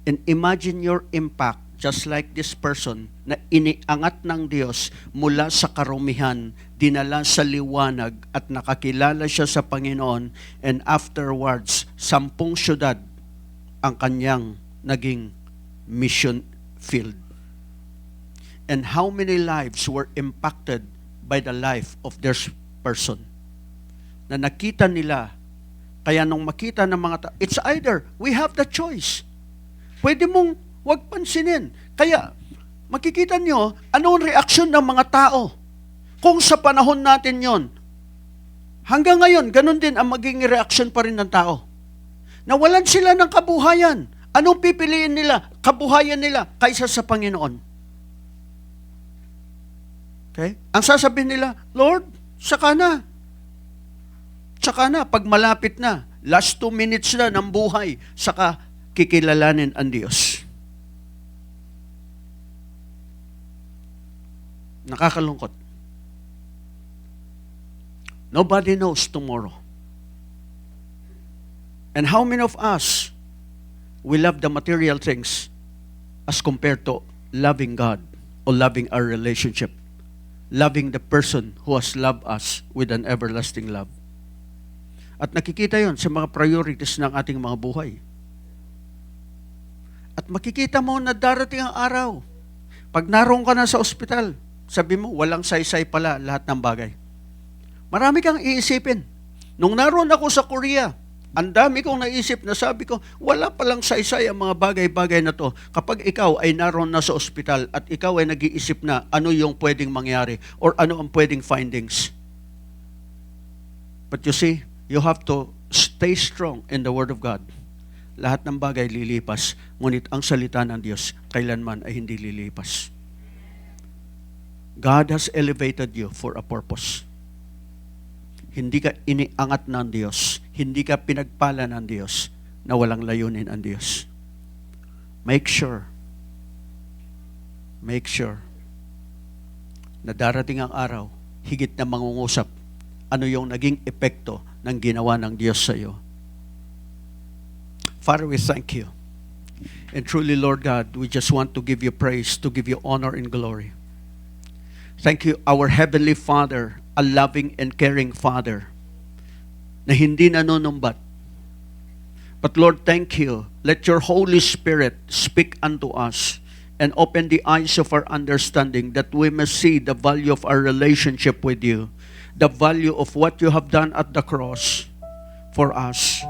And imagine your impact, just like this person na iniangat ng Diyos mula sa karumihan, dinala sa liwanag at nakakilala siya sa Panginoon, and afterwards, 10 syudad ang kanyang naging mission field. And how many lives were impacted by the life of this person? Na nakita nila, kaya nung makita ng mga tao, it's either, we have the choice. Pwede mong huwag pansinin. Kaya, makikita nyo, anong reaksyon ng mga tao? Kung sa panahon natin yon, hanggang ngayon, ganun din ang magiging reaksyon pa rin ng tao. Nawalan sila ng kabuhayan. Anong pipiliin nila? Kabuhayan nila kaysa sa Panginoon. Okay? Ang sasabihin nila, Lord, saka na. Saka na, pag malapit na, last 2 minutes na ng buhay, saka kikilalanin ang Diyos. Nakakalungkot. Nobody knows tomorrow. And how many of us, we love the material things as compared to loving God or loving our relationship, loving the person who has loved us with an everlasting love. At nakikita yon sa mga priorities ng ating mga buhay. At makikita mo na darating ang araw. Pag naroon ka na sa ospital, sabi mo, walang saysay pala lahat ng bagay. Marami kang iisipin. Nung naroon ako sa Korea, ang dami kong naisip na sabi ko, wala palang saysay ang mga bagay-bagay na to. Kapag ikaw ay naroon na sa ospital at ikaw ay nag-iisip na ano yung pwedeng mangyari or ano ang pwedeng findings. But you see, you have to stay strong in the Word of God. Lahat ng bagay lilipas, ngunit ang salita ng Diyos kailanman ay hindi lilipas. God has elevated you for a purpose. Hindi ka iniangat ng Diyos. Hindi ka pinagpala ng Diyos na walang layunin ang Diyos. Make sure na darating ang araw, higit na mangungusap, ano yung naging epekto ng ginawa ng Diyos sa iyo. Father, we thank you. And truly, Lord God, we just want to give you praise, to give you honor and glory. Thank you, our Heavenly Father, a loving and caring Father, na hindi nanunumbat. But Lord, thank you. Let your Holy Spirit speak unto us and open the eyes of our understanding that we may see the value of our relationship with you. the value of what you have done at the cross for us,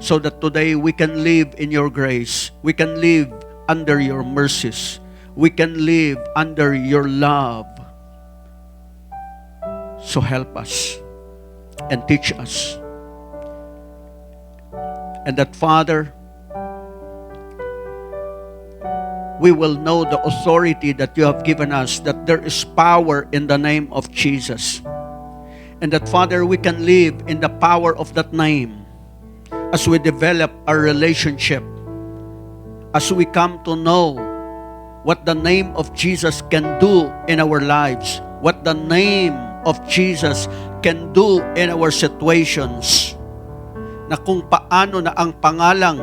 so that today we can live in your grace. We can live under your mercies. We can live under your love. So help us and teach us. And that, Father, we will know the authority that you have given us, that there is power in the name of Jesus. And that, Father, we can live in the power of that name as we develop our relationship, as we come to know what the name of Jesus can do in our lives, what the name of Jesus can do in our situations, na kung paano na ang pangalang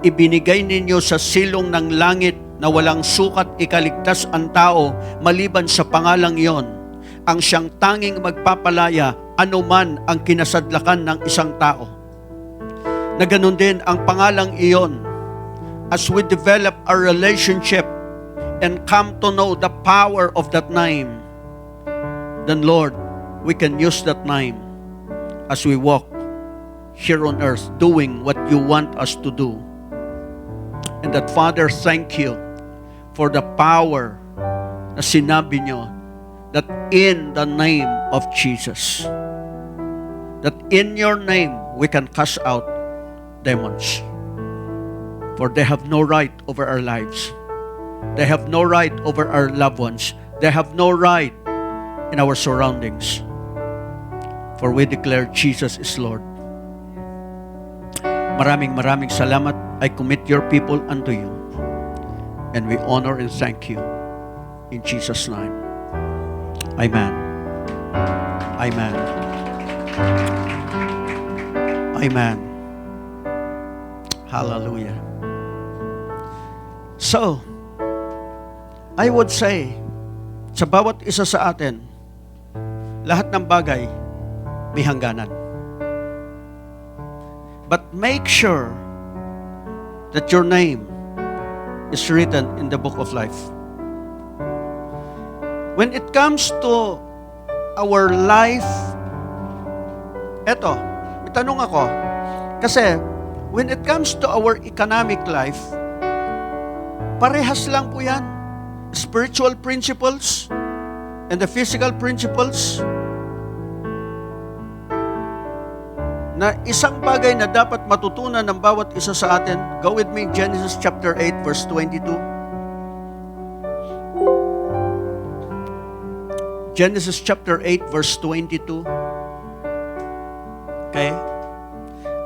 ibinigay ninyo sa silong ng langit na walang sukat ikaligtas ang tao maliban sa pangalang iyon, ang siyang tanging magpapalaya anuman ang kinasadlakan ng isang tao. Na ganun din ang pangalang iyon, as we develop our relationship and come to know the power of that name, then Lord, we can use that name as we walk here on earth, doing what you want us to do. And that, Father, thank you for the power na sinabi nyo, that in the name of Jesus, that in your name we can cast out demons. For they have no right over our lives. They have no right over our loved ones. They have no right in our surroundings. For we declare Jesus is Lord. Maraming salamat. I commit your people unto you. And we honor and thank you. In Jesus' name. Amen. Amen. Amen. Hallelujah. So, I would say, sa bawat isa sa atin, lahat ng bagay may hangganan. But make sure that your name is written in the book of life. When it comes to our life, eto, may tanong ako. Kasi, when it comes to our economic life, parehas lang po yan. Spiritual principles and the physical principles, na isang bagay na dapat matutunan ng bawat isa sa atin. Go with me, Genesis chapter 8, verse 22. Genesis chapter 8, verse 22. Okay?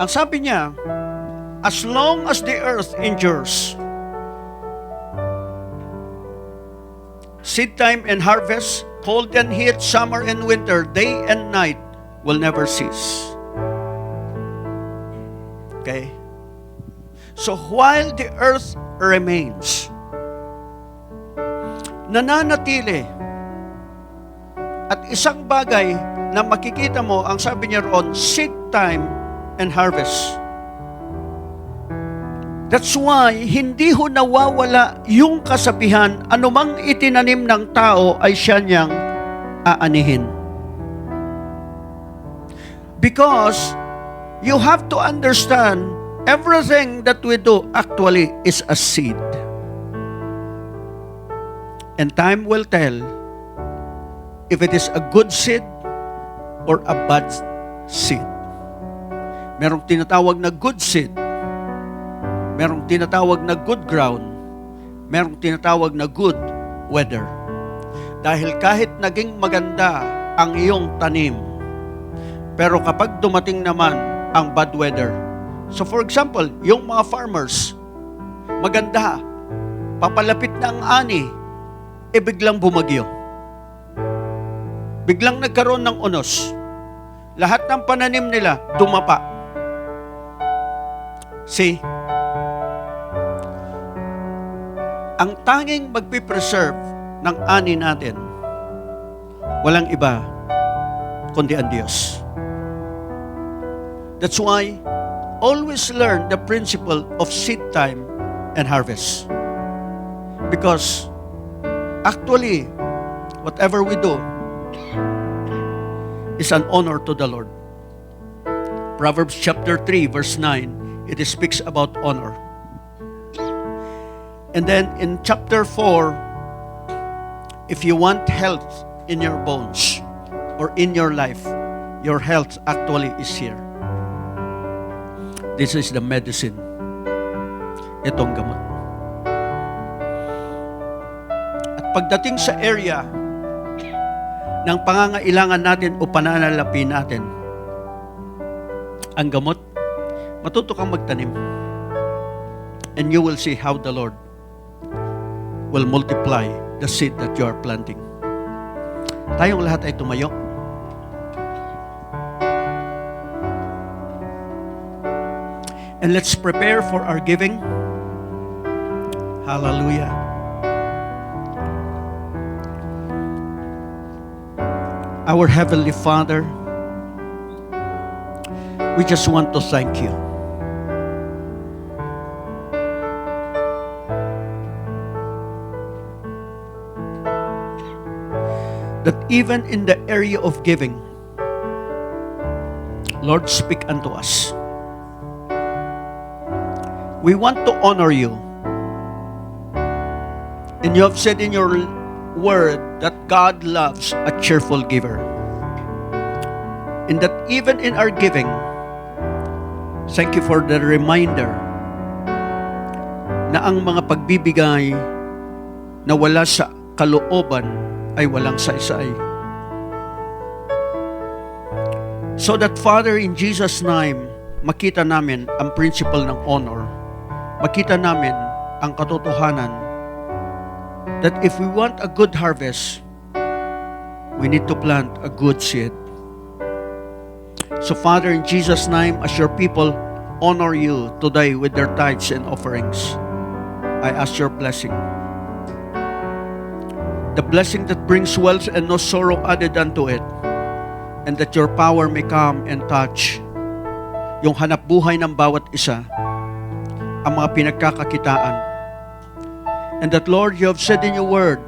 Ang sabi niya, as long as the earth endures, seed time and harvest, cold and heat, summer and winter, day and night will never cease. Okay? So while the earth remains, nananatili, at isang bagay na makikita mo, ang sabi niya roon, seed time and harvest. That's why, hindi ho nawawala yung kasabihan, anumang itinanim ng tao ay siya niyang aanihin. Because, you have to understand, everything that we do actually is a seed. And time will tell if it is a good seed or a bad seed. Merong tinatawag na good seed. Merong tinatawag na good ground. Merong tinatawag na good weather. Dahil kahit naging maganda ang iyong tanim, pero kapag dumating naman ang bad weather, so for example, yung mga farmers, maganda, papalapit na ang ani, biglang bumagyo. Biglang nagkaroon ng unos. Lahat ng pananim nila, dumapa. See, ang tanging magpipreserve ng ani natin, walang iba kundi ang Diyos. That's why, always learn the principle of seed time and harvest. Because, actually, whatever we do, is an honor to the Lord. Proverbs chapter 3, verse 9, it speaks about honor. And then in chapter 4, if you want health in your bones or in your life, your health actually is here. This is the medicine. Itong gamot. At pagdating sa area ng pangangailangan natin o pananalapi natin, ang gamot, matuto kang magtanim. And you will see how the Lord will multiply the seed that you are planting. Tayong lahat ay tumayo. And let's prepare for our giving. Hallelujah. Our Heavenly Father, we just want to thank you. That even in the area of giving, Lord, speak unto us. We want to honor you. And you have said in your word that God loves a cheerful giver. And that even in our giving, thank you for the reminder na ang mga pagbibigay na wala sa kalooban ay walang saysay. So that, Father, in Jesus' name, makita namin ang principle ng honor. Makita namin ang katotohanan that if we want a good harvest, we need to plant a good seed. So, Father, in Jesus' name, as your people honor you today with their tithes and offerings, I ask your blessing. The blessing that brings wealth and no sorrow added unto it, and that your power may come and touch yung hanap buhay ng bawat isa, ang mga pinagkakakitaan. And that, Lord, you have said in your word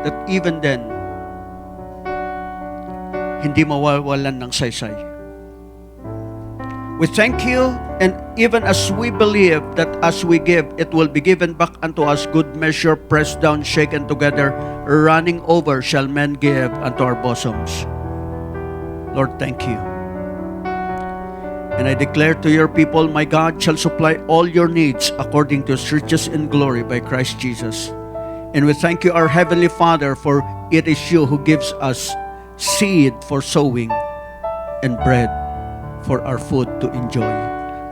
that even then, hindi mawawalan ng saysay. We thank you, and even as we believe that as we give, it will be given back unto us, good measure, pressed down, shaken together, running over, shall men give unto our bosoms. Lord, thank you. And I declare to your people, my God shall supply all your needs according to his riches in glory by Christ Jesus. And we thank you, our Heavenly Father, for it is you who gives us seed for sowing and bread for our food to enjoy.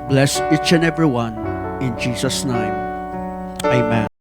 Bless each and every one in Jesus' name. Amen.